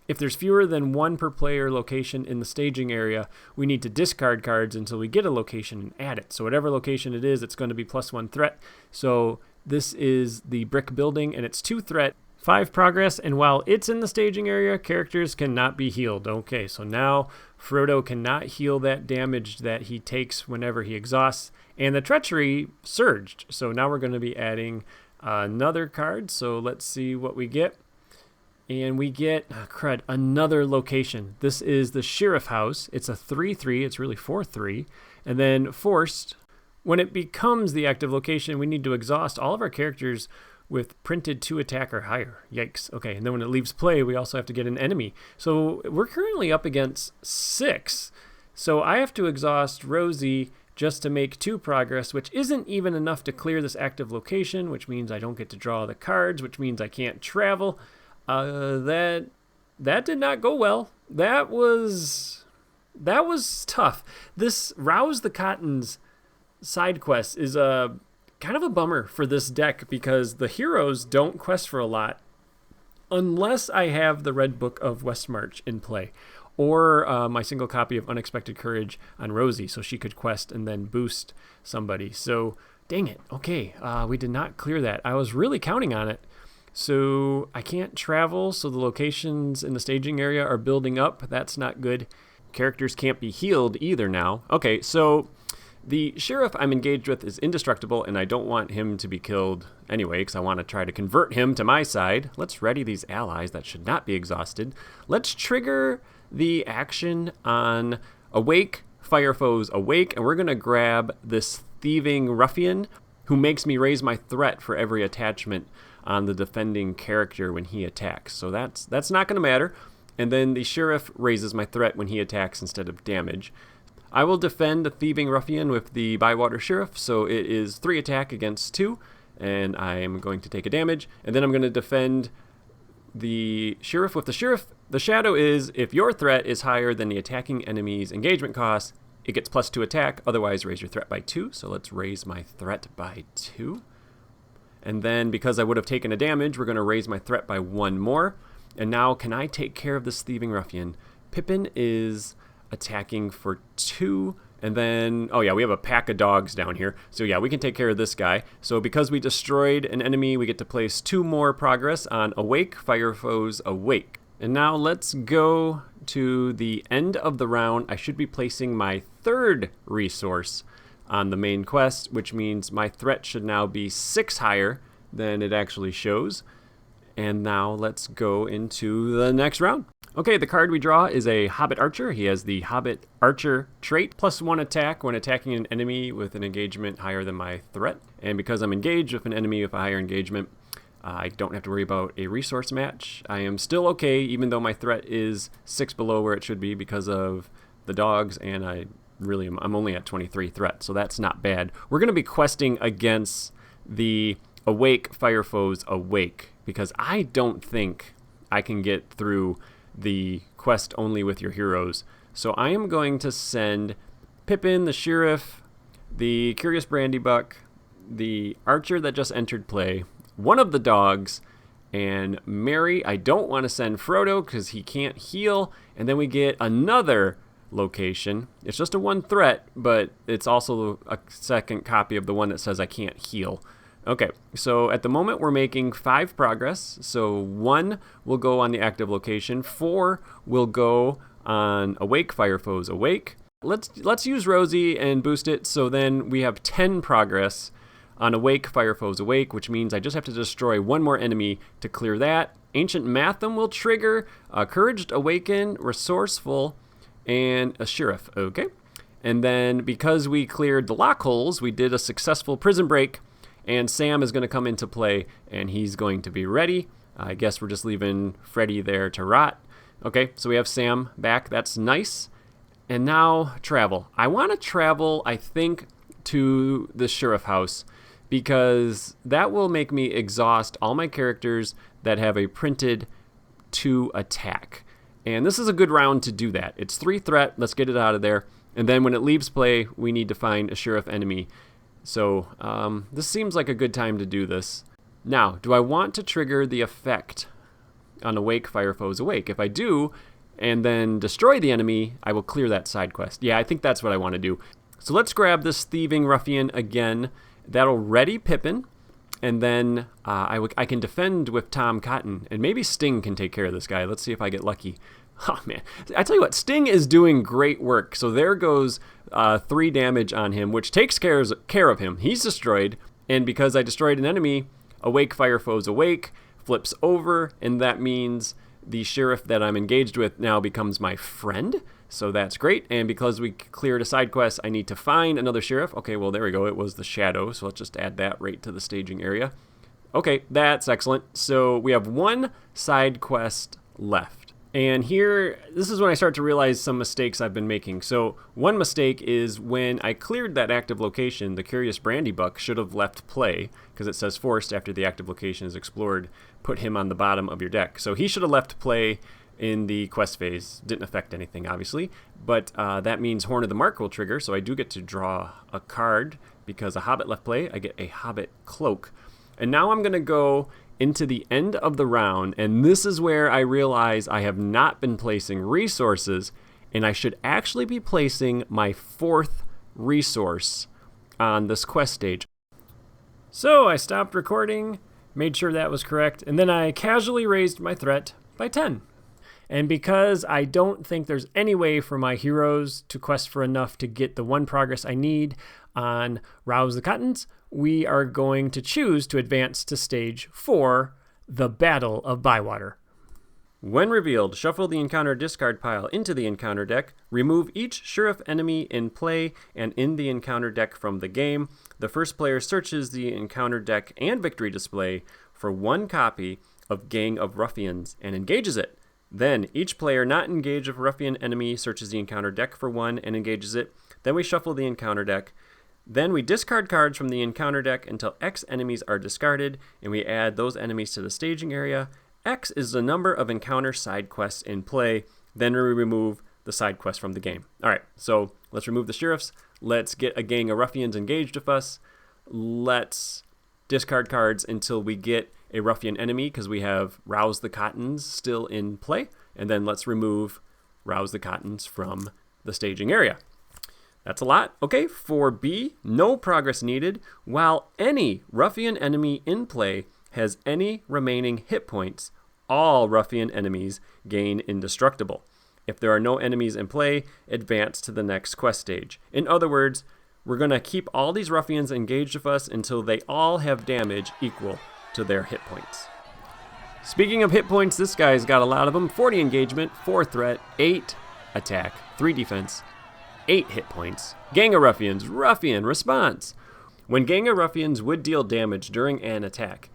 If there's fewer than 1 per player location in the staging area, we need to discard cards until we get a location and add it. So whatever location it is, it's going to be +1 threat. So this is the brick building, and it's 2 threat, 5 progress, and while it's in the staging area, characters cannot be healed. Okay, so now Frodo cannot heal that damage that he takes whenever he exhausts, and the treachery surged. So now we're going to be adding another card. So let's see what we get. And we get, another location. This is the Sheriff House. It's a 3/3. It's really 4/3. And then forced. When it becomes the active location, we need to exhaust all of our characters with printed 2 attack or higher. Yikes. Okay, and then when it leaves play, we also have to get an enemy. So we're currently up against 6. So I have to exhaust Rosie just to make 2 progress, which isn't even enough to clear this active location, which means I don't get to draw the cards, which means I can't travel. That did not go well. That was tough. This Rouse the Cottons side quest is a kind of a bummer for this deck because the heroes don't quest for a lot unless I have the Red Book of Westmarch in play, or my single copy of Unexpected Courage on Rosie, so she could quest and then boost somebody. So dang it. Okay, we did not clear that. I was really counting on it. So I can't travel, so the locations in the staging area are building up. That's not good. Characters can't be healed either now. Okay, so the sheriff I'm engaged with is indestructible, and I don't want him to be killed anyway, because I want to try to convert him to my side. Let's ready these allies that should not be exhausted. Let's trigger the action on Awake, Fire Foes Awake, and we're going to grab this Thieving Ruffian who makes me raise my threat for every attachment on the defending character when he attacks. So that's not going to matter. And then the sheriff raises my threat when he attacks instead of damage. I will defend the Thieving Ruffian with the Bywater Sheriff, so it is 3 attack against 2, and I am going to take a damage. And then I'm going to defend the Sheriff with the Sheriff. The shadow is, if your threat is higher than the attacking enemy's engagement cost, it gets +2 attack, otherwise raise your threat by 2. So let's raise my threat by 2. And then because I would have taken a damage, we're going to raise my threat by 1 more. And now can I take care of this Thieving Ruffian? Pippin is attacking for 2. And then, oh yeah, we have a pack of dogs down here. So yeah, we can take care of this guy. So because we destroyed an enemy, we get to place 2 more progress on Awake, Fire Foes Awake. And now let's go to the end of the round. I should be placing my 3rd resource on the main quest, which means my threat should now be 6 higher than it actually shows. And now let's go into the next round. Okay, the card we draw is a Hobbit Archer. He has the Hobbit Archer trait, +1 attack when attacking an enemy with an engagement higher than my threat. And because I'm engaged with an enemy with a higher engagement, I don't have to worry about a resource match. I am still okay, even though my threat is 6 below where it should be because of the dogs, and I'm only at 23 threat, so that's not bad. We're going to be questing against the Awake, Fire Foes Awake, because I don't think I can get through the quest only with your heroes. So I am going to send Pippin, the Sheriff, the Curious Brandybuck, the Archer that just entered play, one of the dogs, and Mary. I don't want to send Frodo because he can't heal. And then we get another location. It's just a 1 threat, but it's also a second copy of the one that says I can't heal. Okay, so at the moment we're making 5 progress. So 1 will go on the active location, 4 will go on Awake, Fire Foes Awake. Let's use Rosie and boost it, so then we have 10 progress on Awake, Fire Foes Awake, which means I just have to destroy 1 more enemy to clear that. Ancient Matham will trigger, Courage Awaken, Resourceful, and a Sheriff. Okay, and then because we cleared the lock holes, we did a successful prison break, and Sam is going to come into play, and he's going to be ready. I guess we're just leaving Freddy there to rot. Okay, so we have Sam back. That's nice. And now travel. I want to travel, I think, to the Sheriff House, because that will make me exhaust all my characters that have a printed 2 attack. And this is a good round to do that. It's 3 threat. Let's get it out of there. And then when it leaves play, we need to find a sheriff enemy. So this seems like a good time to do this. Now, do I want to trigger the effect on Awake, Fire Foes Awake? If I do, and then destroy the enemy, I will clear that side quest. Yeah, I think that's what I want to do. So let's grab this Thieving Ruffian again. That'll ready Pippin, and then I can defend with Tom Cotton, and maybe Sting can take care of this guy. Let's see if I get lucky. Oh, man. I tell you what, Sting is doing great work. So there goes 3 damage on him, which takes care of him. He's destroyed, and because I destroyed an enemy, Awake, Fire Foes Awake flips over, and that means the sheriff that I'm engaged with now becomes my friend. So that's great. And because we cleared a side quest, I need to find another sheriff. Okay, well, there we go. It was the Shadow. So let's just add that right to the staging area. Okay, that's excellent. So we have 1 side quest left. And here, this is when I start to realize some mistakes I've been making. So one mistake is when I cleared that active location, the Curious Brandybuck should have left play, because it says forced after the active location is explored. Put him on the bottom of your deck. So he should have left play in the quest phase. Didn't affect anything, obviously. But that means Horn of the Mark will trigger, so I do get to draw a card. Because a Hobbit left play, I get a Hobbit Cloak. And now I'm going to go into the end of the round, and this is where I realize I have not been placing resources, and I should actually be placing my 4th resource on this quest stage. So I stopped recording, made sure that was correct, and then I casually raised my threat by 10. And because I don't think there's any way for my heroes to quest for enough to get the 1 progress I need on Rouse the Cottons, we are going to choose to advance to stage 4, the Battle of Bywater. When revealed, shuffle the encounter discard pile into the encounter deck, remove each sheriff enemy in play and in the encounter deck from the game. The first player searches the encounter deck and victory display for 1 copy of Gang of Ruffians and engages it. Then, each player not engaged with a ruffian enemy searches the encounter deck for 1 and engages it. Then we shuffle the encounter deck. Then we discard cards from the encounter deck until X enemies are discarded, and we add those enemies to the staging area. X is the number of encounter side quests in play. Then we remove the side quest from the game. All right, so let's remove the sheriffs. Let's get a gang of ruffians engaged with us. Let's discard cards until we get a ruffian enemy, because we have Rouse the Cottons still in play. And then let's remove Rouse the Cottons from the staging area. That's a lot. Okay, for B, no progress needed. While any ruffian enemy in play has any remaining hit points, all ruffian enemies gain indestructible. If there are no enemies in play, advance to the next quest stage. In other words, we're going to keep all these ruffians engaged with us until they all have damage equal to their hit points. Speaking of hit points, this guy's got a lot of them. 40 engagement, 4 threat, 8 attack, 3 defense, 8 hit points. Gang of Ruffians, Ruffian, response. When Gang of Ruffians would deal damage during an attack,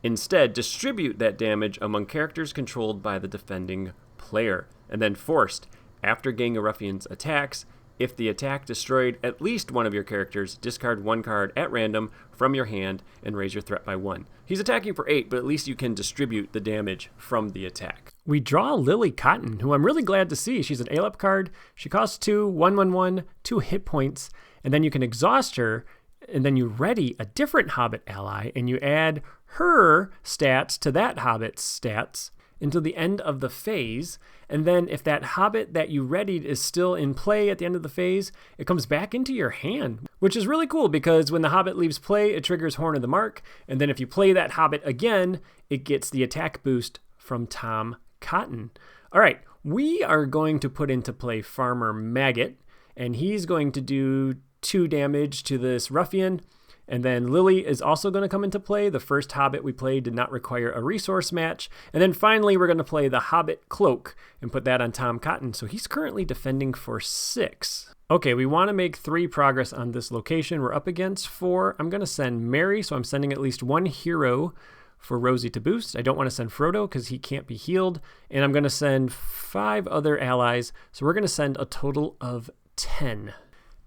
instead distribute that damage among characters controlled by the defending player. And then forced, after Gang of Ruffians attacks, if the attack destroyed at least one of your characters, discard 1 card at random from your hand and raise your threat by 1. He's attacking for 8, but at least you can distribute the damage from the attack. We draw Lily Cotton, who I'm really glad to see. She's an ALEP card. She costs 2, 1/1/1, 2 hit points, and then you can exhaust her, and then you ready a different Hobbit ally, and you add her stats to that Hobbit's stats until the end of the phase. And then if that Hobbit that you readied is still in play at the end of the phase, it comes back into your hand, which is really cool because when the Hobbit leaves play, it triggers Horn of the Mark. And then if you play that Hobbit again, it gets the attack boost from Tom Cotton. All right, we are going to put into play Farmer Maggot, and he's going to do 2 damage to this ruffian. And then Lily is also going to come into play. The first Hobbit we played did not require a resource match. And then finally, we're going to play the Hobbit Cloak and put that on Tom Cotton. So he's currently defending for 6. Okay, we want to make 3 progress on this location. We're up against 4. I'm going to send Mary, so I'm sending at least 1 hero for Rosie to boost. I don't want to send Frodo because he can't be healed. And I'm going to send 5 other allies. So we're going to send a total of 10.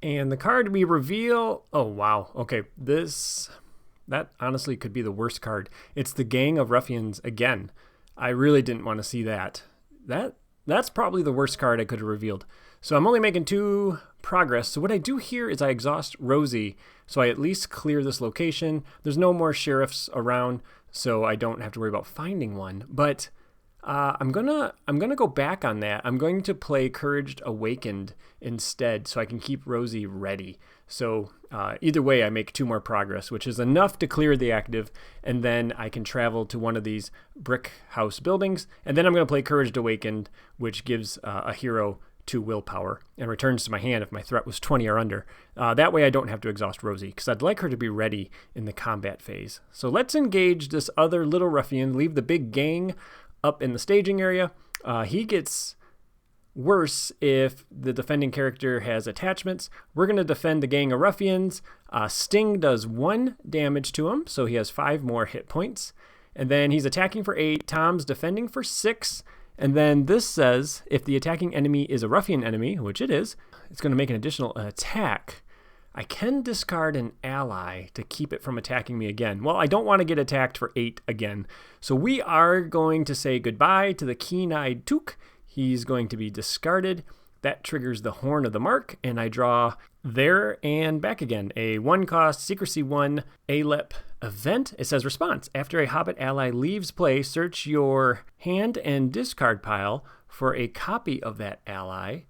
And the card we reveal, oh wow, okay, this That honestly could be the worst card. It's the Gang of Ruffians again. I really didn't want to see that. That's probably the worst card I could have revealed. So I'm only making 2 progress. So what I do here is I exhaust Rosie, so I at least clear this location. There's no more sheriffs around, so I don't have to worry about finding one. But I'm gonna go back on that. I'm going to play Courage Awakened instead, so I can keep Rosie ready. So either way, I make 2 more progress, which is enough to clear the active, and then I can travel to one of these brick house buildings, and then I'm going to play Courage Awakened, which gives a hero 2 willpower and returns to my hand if my threat was 20 or under. That way I don't have to exhaust Rosie, because I'd like her to be ready in the combat phase. So let's engage this other little ruffian, leave the big gang up in the staging area. He gets worse if the defending character has attachments. We're going to defend the Gang of Ruffians. Sting does 1 damage to him, so he has 5 more hit points. And then he's attacking for 8. Tom's defending for 6. And then this says if the attacking enemy is a ruffian enemy, which it is, it's going to make an additional attack. I can discard an ally to keep it from attacking me again. Well, I don't want to get attacked for 8 again. So we are going to say goodbye to the Keen-Eyed Took. He's going to be discarded. That triggers the Horn of the Mark, and I draw there and back again. A 1-cost Secrecy 1 Alep event. It says response. After a Hobbit ally leaves play, search your hand and discard pile for a copy of that ally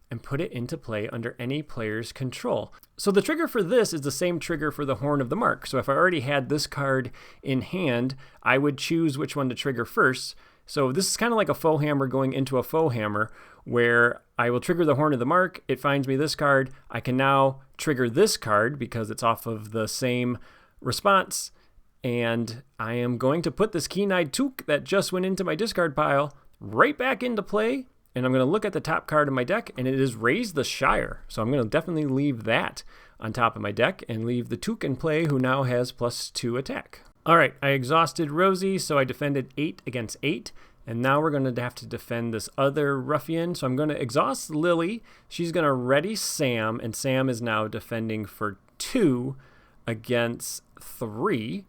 and put it into play under any player's control. So the trigger for this is the same trigger for the Horn of the Mark. So if I already had this card in hand, I would choose which one to trigger first. So this is kind of like a faux hammer going into a faux hammer, where I will trigger the Horn of the Mark. It finds me this card. I can now trigger this card because it's off of the same response. And I am going to put this Keen-Eyed Took that just went into my discard pile right back into play. And I'm going to look at the top card of my deck, and it is Raise the Shire. So I'm going to definitely leave that on top of my deck and leave the Took in play, who now has +2 attack. All right, I exhausted Rosie, so I defended 8 against 8. And now we're going to have to defend this other ruffian. So I'm going to exhaust Lily. She's going to ready Sam, and Sam is now defending for 2 against 3.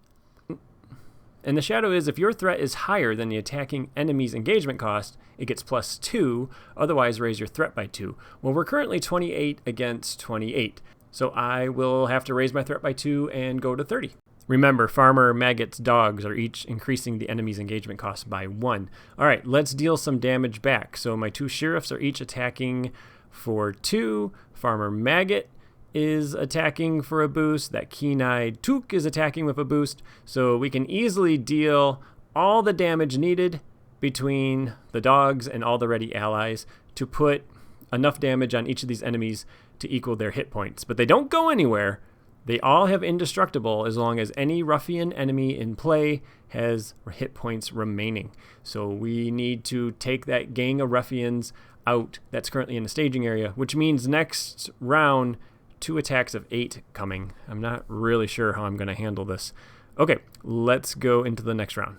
And the shadow is if your threat is higher than the attacking enemy's engagement cost, it gets +2. Otherwise, raise your threat by 2. Well, we're currently 28 against 28. So I will have to raise my threat by 2 and go to 30. Remember, Farmer Maggot's dogs are each increasing the enemy's engagement cost by 1. All right, let's deal some damage back. So my 2 sheriffs are each attacking for 2. Farmer Maggot is attacking for a boost. That Keen-Eyed Took is attacking with a boost. So we can easily deal all the damage needed between the dogs and all the ready allies to put enough damage on each of these enemies to equal their hit points. But they don't go anywhere. They all have indestructible as long as any ruffian enemy in play has hit points remaining. So we need to take that gang of ruffians out that's currently in the staging area, which means next round 2 attacks of 8 coming. I'm not really sure how I'm going to handle this. Okay, let's go into the next round.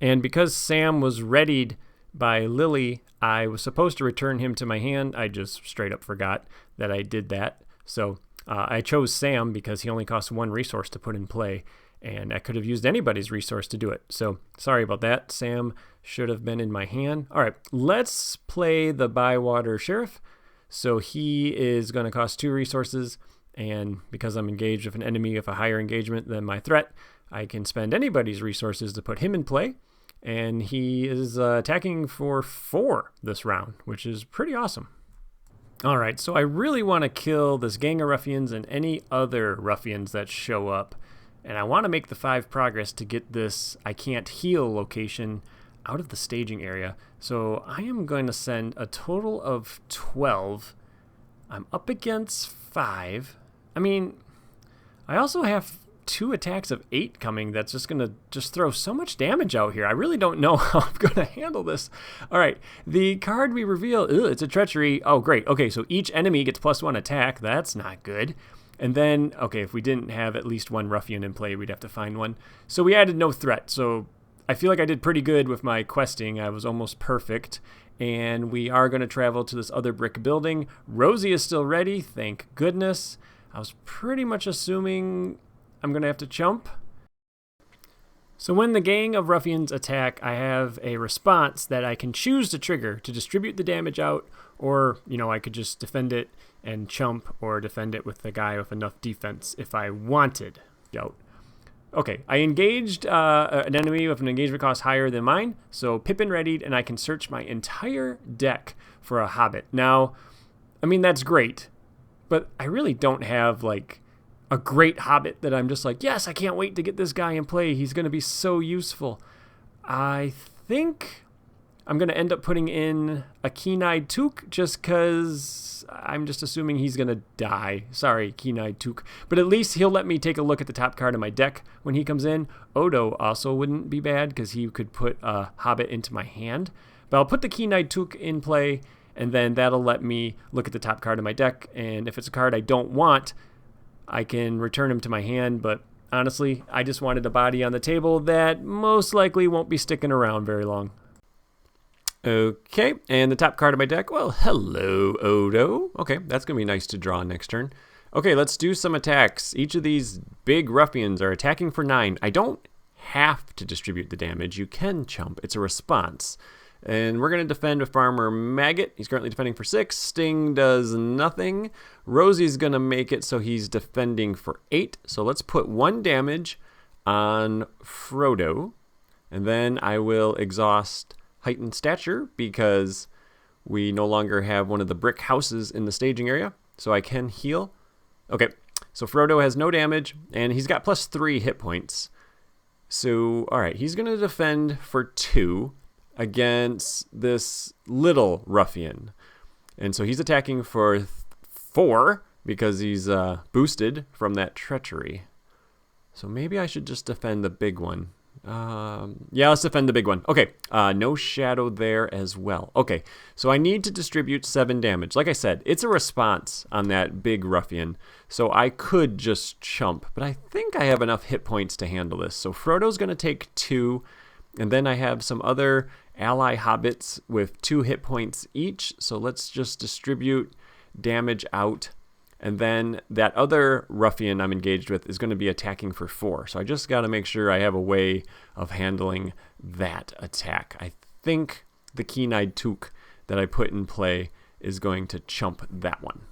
And because Sam was readied by Lily, I was supposed to return him to my hand. I just straight up forgot that I did that. So I chose Sam because he only costs 1 resource to put in play, and I could have used anybody's resource to do it. So sorry about that. Sam should have been in my hand. All right, let's play the Bywater Sheriff. So he is going to cost 2 resources, and because I'm engaged with an enemy with a higher engagement than my threat, I can spend anybody's resources to put him in play, and he is attacking for 4 this round, which is pretty awesome. All right, so I really want to kill this gang of ruffians and any other ruffians that show up, and I want to make the 5 progress to get this I can't heal location out of the staging area. So I am going to send a total of 12. I'm up against 5. I mean, I also have 2 attacks of 8 coming that's just going to just throw so much damage out here. I really don't know how I'm going to handle this. All right, the card we reveal, it's a treachery. Oh, great. Okay, so each enemy gets +1 attack. That's not good. And then, okay, if we didn't have at least 1 ruffian in play, we'd have to find one. So we added no threat. So I feel like I did pretty good with my questing. I was almost perfect. And we are going to travel to this other brick building. Rosie is still ready, thank goodness. I was pretty much assuming I'm going to have to chump. So when the gang of ruffians attack, I have a response that I can choose to trigger to distribute the damage out, or, I could just defend it and chump, or defend it with the guy with enough defense if I wanted. Okay, I engaged an enemy with an engagement cost higher than mine, so Pippin readied, and I can search my entire deck for a hobbit. Now, that's great, but I really don't have, a great hobbit that I'm just like, yes, I can't wait to get this guy in play. He's going to be so useful. I think I'm going to end up putting in a Keen-Eyed Took just because I'm just assuming he's going to die. Sorry, Keen-Eyed Took. But at least he'll let me take a look at the top card of my deck when he comes in. Odo also wouldn't be bad because he could put a hobbit into my hand. But I'll put the Keen-Eyed Took in play, and then that'll let me look at the top card of my deck. And if it's a card I don't want, I can return him to my hand, but honestly, I just wanted a body on the table that most likely won't be sticking around very long. Okay, and the top card of my deck, well, hello, Odo. Okay, that's going to be nice to draw next turn. Okay, let's do some attacks. Each of these big ruffians are attacking for 9. I don't have to distribute the damage. You can chump. It's a response. And we're going to defend with Farmer Maggot. He's currently defending for 6. Sting does nothing. Rosie's going to make it so he's defending for 8. So let's put 1 damage on Frodo. And then I will exhaust Heightened Stature because we no longer have one of the brick houses in the staging area. So I can heal. Okay, so Frodo has no damage, and he's got +3 hit points. So, all right, he's going to defend for 2. Against this little ruffian. And so he's attacking for 4 because he's boosted from that treachery. So maybe I should just defend the big one. Yeah, let's defend the big one. Okay, no shadow there as well. Okay, so I need to distribute 7 damage. Like I said, it's a response on that big ruffian. So I could just chump, but I think I have enough hit points to handle this. So Frodo's going to take 2. And then I have some other ally hobbits with 2 hit points each. So let's just distribute damage out. And then that other ruffian I'm engaged with is going to be attacking for 4. So I just got to make sure I have a way of handling that attack. I think the Keen-Eyed Took that I put in play is going to chump that one.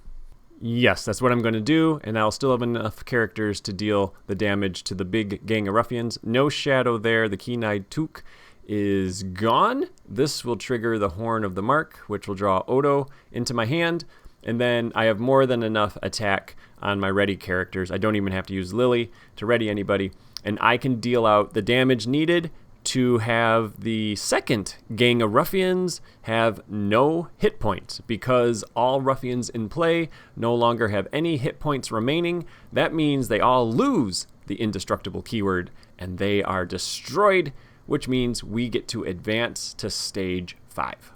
Yes, that's what I'm going to do, and I'll still have enough characters to deal the damage to the big gang of ruffians. No shadow there. The Keen-Eyed Took is gone. This will trigger the Horn of the Mark, which will draw Odo into my hand, and then I have more than enough attack on my ready characters. I don't even have to use Lily to ready anybody, and I can deal out the damage needed to have the second gang of ruffians have no hit points because all ruffians in play no longer have any hit points remaining. That means they all lose the indestructible keyword and they are destroyed, which means we get to advance to stage 5.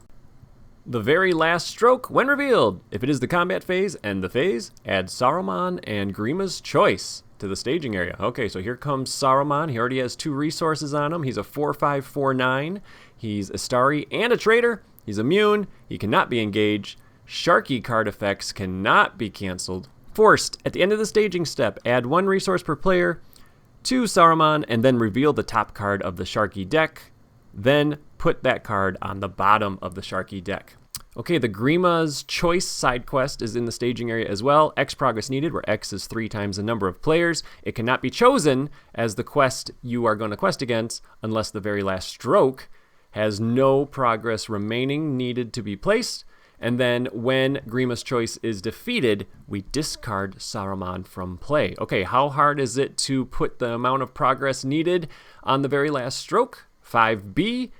The very last stroke, when revealed, if it is the combat phase and the phase, add Saruman and Grima's Choice to the staging area. Okay, so here comes Saruman. He already has 2 resources on him. He's a 4/5/4/9. He's a starry and a traitor. He's immune. He cannot be engaged. Sharky card effects cannot be canceled. Forced. At the end of the staging step, add 1 resource per player to Saruman and then reveal the top card of the Sharky deck. Then put that card on the bottom of the Sharky deck. Okay, the Grima's Choice side quest is in the staging area as well. X progress needed, where X is 3 times the number of players. It cannot be chosen as the quest you are going to quest against unless the very last stroke has no progress remaining needed to be placed. And then when Grima's Choice is defeated, we discard Saruman from play. Okay, how hard is it to put the amount of progress needed on the very last stroke? 5B.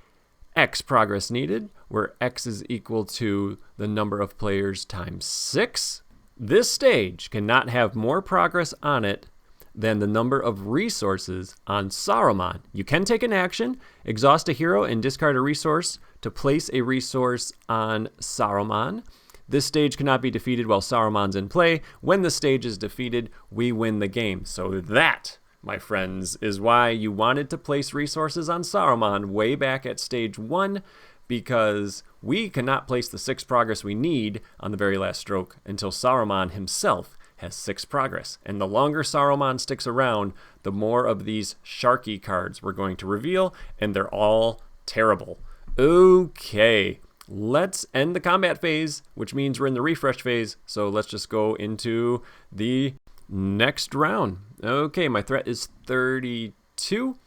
X progress needed, where X is equal to the number of players times 6. This stage cannot have more progress on it than the number of resources on Saruman. You can take an action, exhaust a hero, and discard a resource to place a resource on Saruman. This stage cannot be defeated while Saruman's in play. When the stage is defeated, we win the game. So that, my friends, is why you wanted to place resources on Saruman way back at stage 1, because we cannot place the 6 progress we need on the very last stroke until Saruman himself has 6 progress. And the longer Saruman sticks around, the more of these Sharky cards we're going to reveal, and they're all terrible. Okay, let's end the combat phase, which means we're in the refresh phase. So let's just go into the next round. Okay, my threat is 32.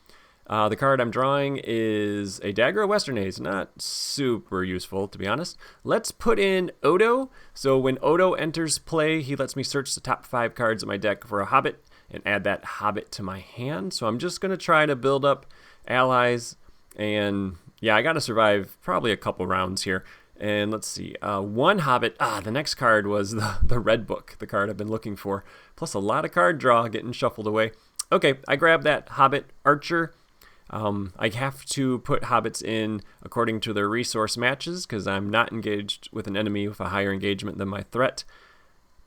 The card I'm drawing is a Dagger of Western Haze. Not super useful, to be honest. Let's put in Odo. So when Odo enters play, he lets me search the top 5 cards of my deck for a Hobbit and add that Hobbit to my hand. So I'm just going to try to build up allies. And yeah, I got to survive probably a couple rounds here. And let's see, 1 Hobbit. The next card was the Red Book, the card I've been looking for. Plus a lot of card draw getting shuffled away. Okay, I grabbed that Hobbit Archer. I have to put hobbits in according to their resource matches because I'm not engaged with an enemy with a higher engagement than my threat.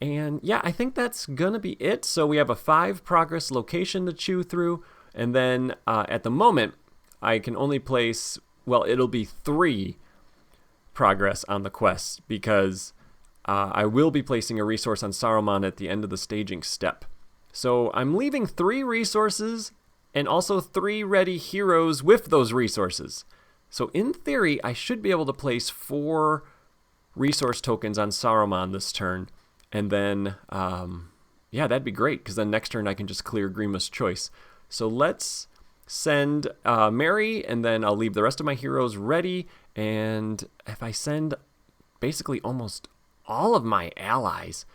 And yeah, I think that's going to be it. So we have a 5 progress location to chew through. And then at the moment, I can only place, well, it'll be 3 progress on the quest because I will be placing a resource on Saruman at the end of the staging step. So I'm leaving 3 resources and also 3 ready heroes with those resources. So in theory, I should be able to place 4 resource tokens on Saruman this turn. And then, yeah, that'd be great, because then next turn I can just clear Grima's Choice. So let's send Mary, and then I'll leave the rest of my heroes ready. And if I send basically almost all of my allies,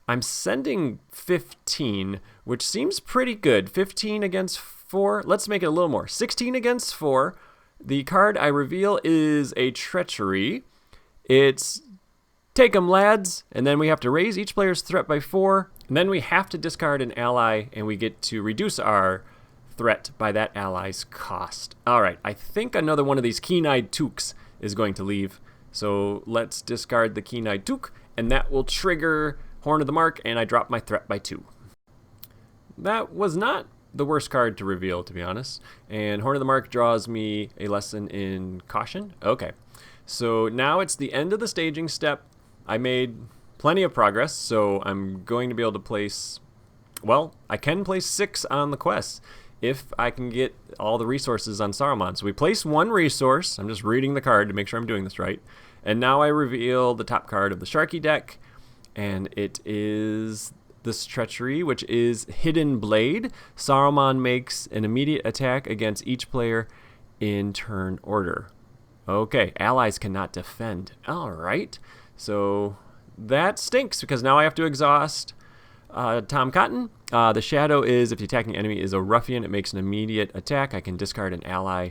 I'm sending 15, which seems pretty good. 15 against 4. Let's make it a little more. 16 against 4. The card I reveal is a Treachery. It's take 'em, lads. And then we have to raise each player's threat by 4. And then we have to discard an ally, and we get to reduce our threat by that ally's cost. All right, I think another one of these Keen-Eyed Tooks is going to leave. So let's discard the Keen-Eyed Took, and that will trigger Horn of the Mark, and I drop my threat by 2. That was not the worst card to reveal, to be honest. And Horn of the Mark draws me a lesson in caution. Okay, so now it's the end of the staging step. I made plenty of progress, so I'm going to be able to place, well, I can place 6 on the quest if I can get all the resources on Saruman. So we place 1 resource. I'm just reading the card to make sure I'm doing this right. And now I reveal the top card of the Sharky deck. And it is this Treachery, which is Hidden Blade. Saruman makes an immediate attack against each player in turn order. Okay, allies cannot defend. All right, so that stinks because now I have to exhaust Tom Cotton. The Shadow is if the attacking enemy is a ruffian, it makes an immediate attack. I can discard an ally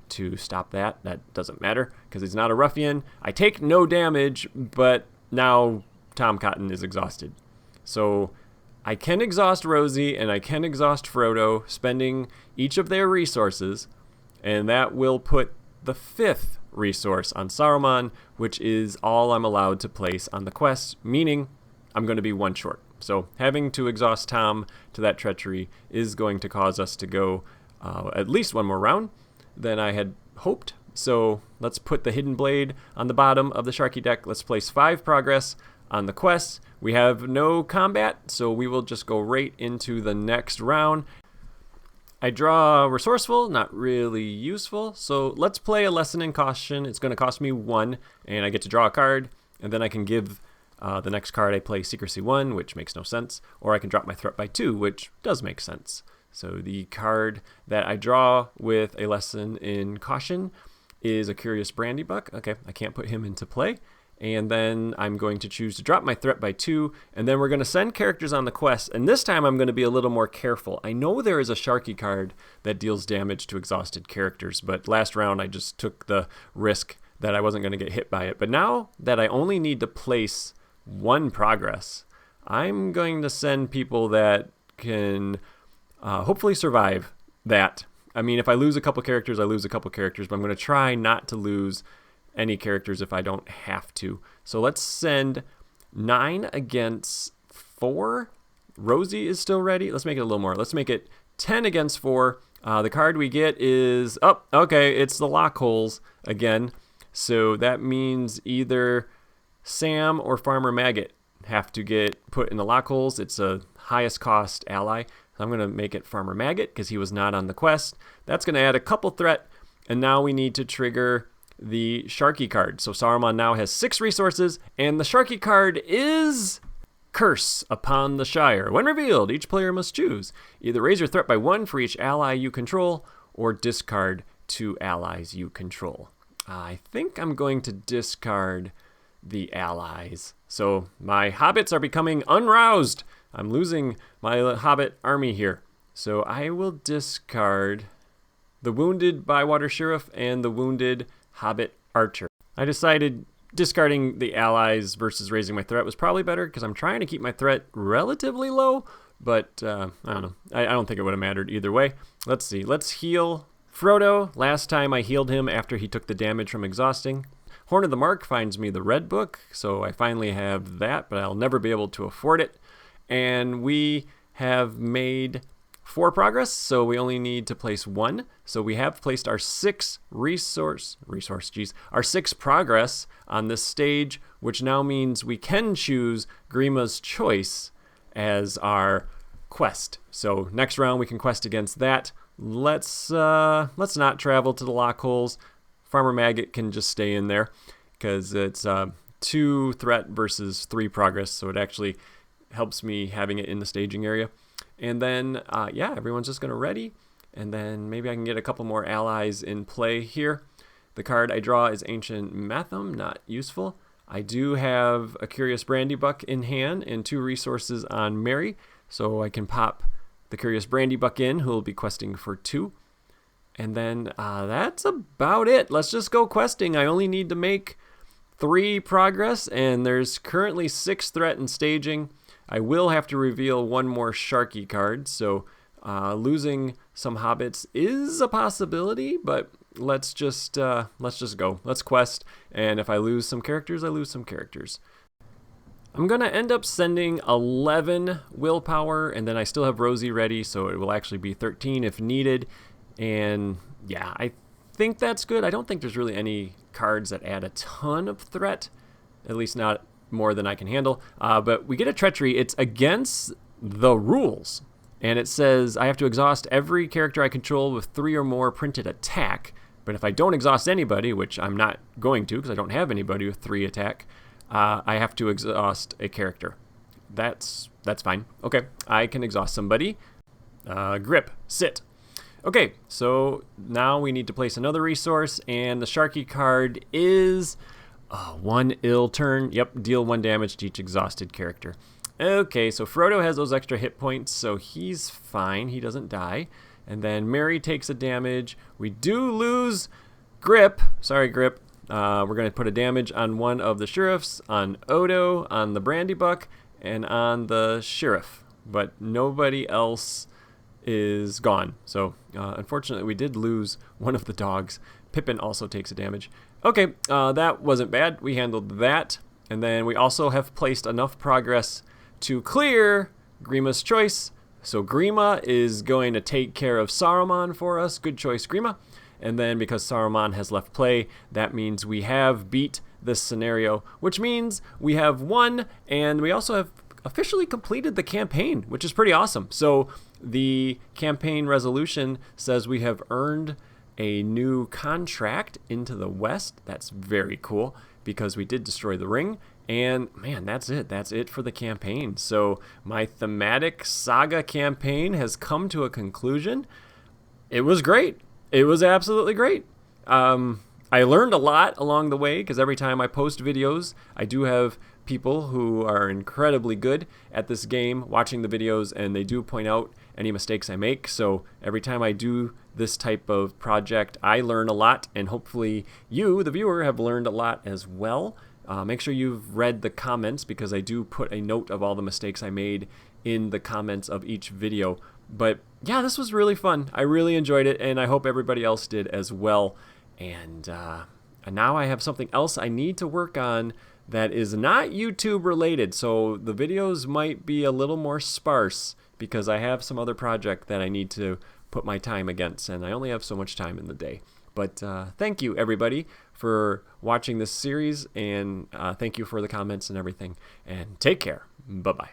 to stop that. That doesn't matter because he's not a ruffian. I take no damage, but now Tom Cotton is exhausted. So I can exhaust Rosie and I can exhaust Frodo, spending each of their resources, and that will put the 5th resource on Saruman, which is all I'm allowed to place on the quest, meaning I'm going to be 1 short. So having to exhaust Tom to that Treachery is going to cause us to go at least 1 more round than I had hoped. So let's put the Hidden Blade on the bottom of the Sharky deck. Let's place 5 progress on the quest. We have no combat, so we will just go right into the next round. I draw Resourceful, not really useful, so let's play a Lesson in Caution. It's going to cost me 1, and I get to draw a card, and then I can give the next card I play Secrecy 1, which makes no sense, or I can drop my threat by 2, which does make sense. So the card that I draw with a Lesson in Caution is a Curious Brandybuck. Okay, I can't put him into play. And then I'm going to choose to drop my threat by 2, and then we're going to send characters on the quest, and this time I'm going to be a little more careful. I know there is a Sharky card that deals damage to exhausted characters, but last round I just took the risk that I wasn't going to get hit by it. But now that I only need to place 1 progress, I'm going to send people that can hopefully survive that. I mean, if I lose a couple characters, I lose a couple characters, but I'm going to try not to lose any characters if I don't have to. So let's send 9 against 4. Rosie is still ready. Let's make it a little more. Let's make it 10 against 4. The card we get is, okay, it's the Lockholes again. So that means either Sam or Farmer Maggot have to get put in the lock holes. It's a highest cost ally. So I'm going to make it Farmer Maggot because he was not on the quest. That's going to add a couple threat. And now we need to trigger the Sharky card. So Saruman now has 6 resources, and the Sharky card is Curse upon the Shire. When revealed, each player must choose. Either raise your threat by 1 for each ally you control, or discard 2 allies you control. I think I'm going to discard the allies. So my hobbits are becoming unroused. I'm losing my hobbit army here. So I will discard the wounded Bywater Sheriff and the wounded hobbit archer. I decided discarding the allies versus raising my threat was probably better because I'm trying to keep my threat relatively low, but I don't know. I don't think it would have mattered either way. Let's see. Let's heal Frodo. Last time I healed him after he took the damage from exhausting. Horn of the Mark finds me the red book, so I finally have that, but I'll never be able to afford it. And we have made 4 progress, so we only need to place 1. So we have placed our 6 our 6 progress on this stage, which now means we can choose Grima's Choice as our quest. So next round we can quest against that. Let's not travel to the lock holes. Farmer Maggot can just stay in there because it's 2 threat versus 3 progress, so it actually helps me having it in the staging area. And then, everyone's just going to ready. And then maybe I can get a couple more allies in play here. The card I draw is Ancient Matham, not useful. I do have a Curious Brandybuck in hand and 2 resources on Mary. So I can pop the Curious Brandybuck in, who will be questing for 2. And then that's about it. Let's just go questing. I only need to make 3 progress, and there's currently 6 threat in staging. I will have to reveal 1 more Sharky card, so losing some hobbits is a possibility, but let's just go. Let's quest, and if I lose some characters, I lose some characters. I'm going to end up sending 11 willpower, and then I still have Rosie ready, so it will actually be 13 if needed. And yeah, I think that's good. I don't think there's really any cards that add a ton of threat, at least not more than I can handle. But we get a treachery. It's against the rules. And it says I have to exhaust every character I control with 3 or more printed attack. But if I don't exhaust anybody, which I'm not going to because I don't have anybody with 3 attack, I have to exhaust a character. That's fine. Okay, I can exhaust somebody. Grip, sit. Okay, so now we need to place another resource, and the Sharky card is 1 ill turn. Yep, deal 1 damage to each exhausted character. Okay, so Frodo has those extra hit points, so he's fine. He doesn't die. And then Mary takes a damage. We do lose Grip. Sorry, Grip. We're going to put a damage on 1 of the sheriffs, on Odo, on the Brandybuck, and on the sheriff. But nobody else is gone. So unfortunately, we did lose 1 of the dogs. Pippin also takes a damage. Okay, that wasn't bad. We handled that. And then we also have placed enough progress to clear Grima's Choice. So Grima is going to take care of Saruman for us. Good choice, Grima. And then because Saruman has left play, that means we have beat this scenario, which means we have won, and we also have officially completed the campaign, which is pretty awesome. So the campaign resolution says we have earned a new contract into the west. That's very cool because we did destroy the ring. And man, that's it. That's it for the campaign. So my Thematic Saga campaign has come to a conclusion. It was great. It was absolutely great. I learned a lot along the way because every time I post videos, I do have people who are incredibly good at this game watching the videos, and they do point out any mistakes I make. So every time I do this type of project, I learn a lot, and hopefully you, the viewer, have learned a lot as well. Make sure you've read the comments because I do put a note of all the mistakes I made in the comments of each video. But yeah, this was really fun. I really enjoyed it, and I hope everybody else did as well. And now I have something else I need to work on that is not YouTube related. So the videos might be a little more sparse because I have some other project that I need to put my time against, and I only have so much time in the day. But thank you, everybody, for watching this series, and thank you for the comments and everything. And take care. Bye-bye.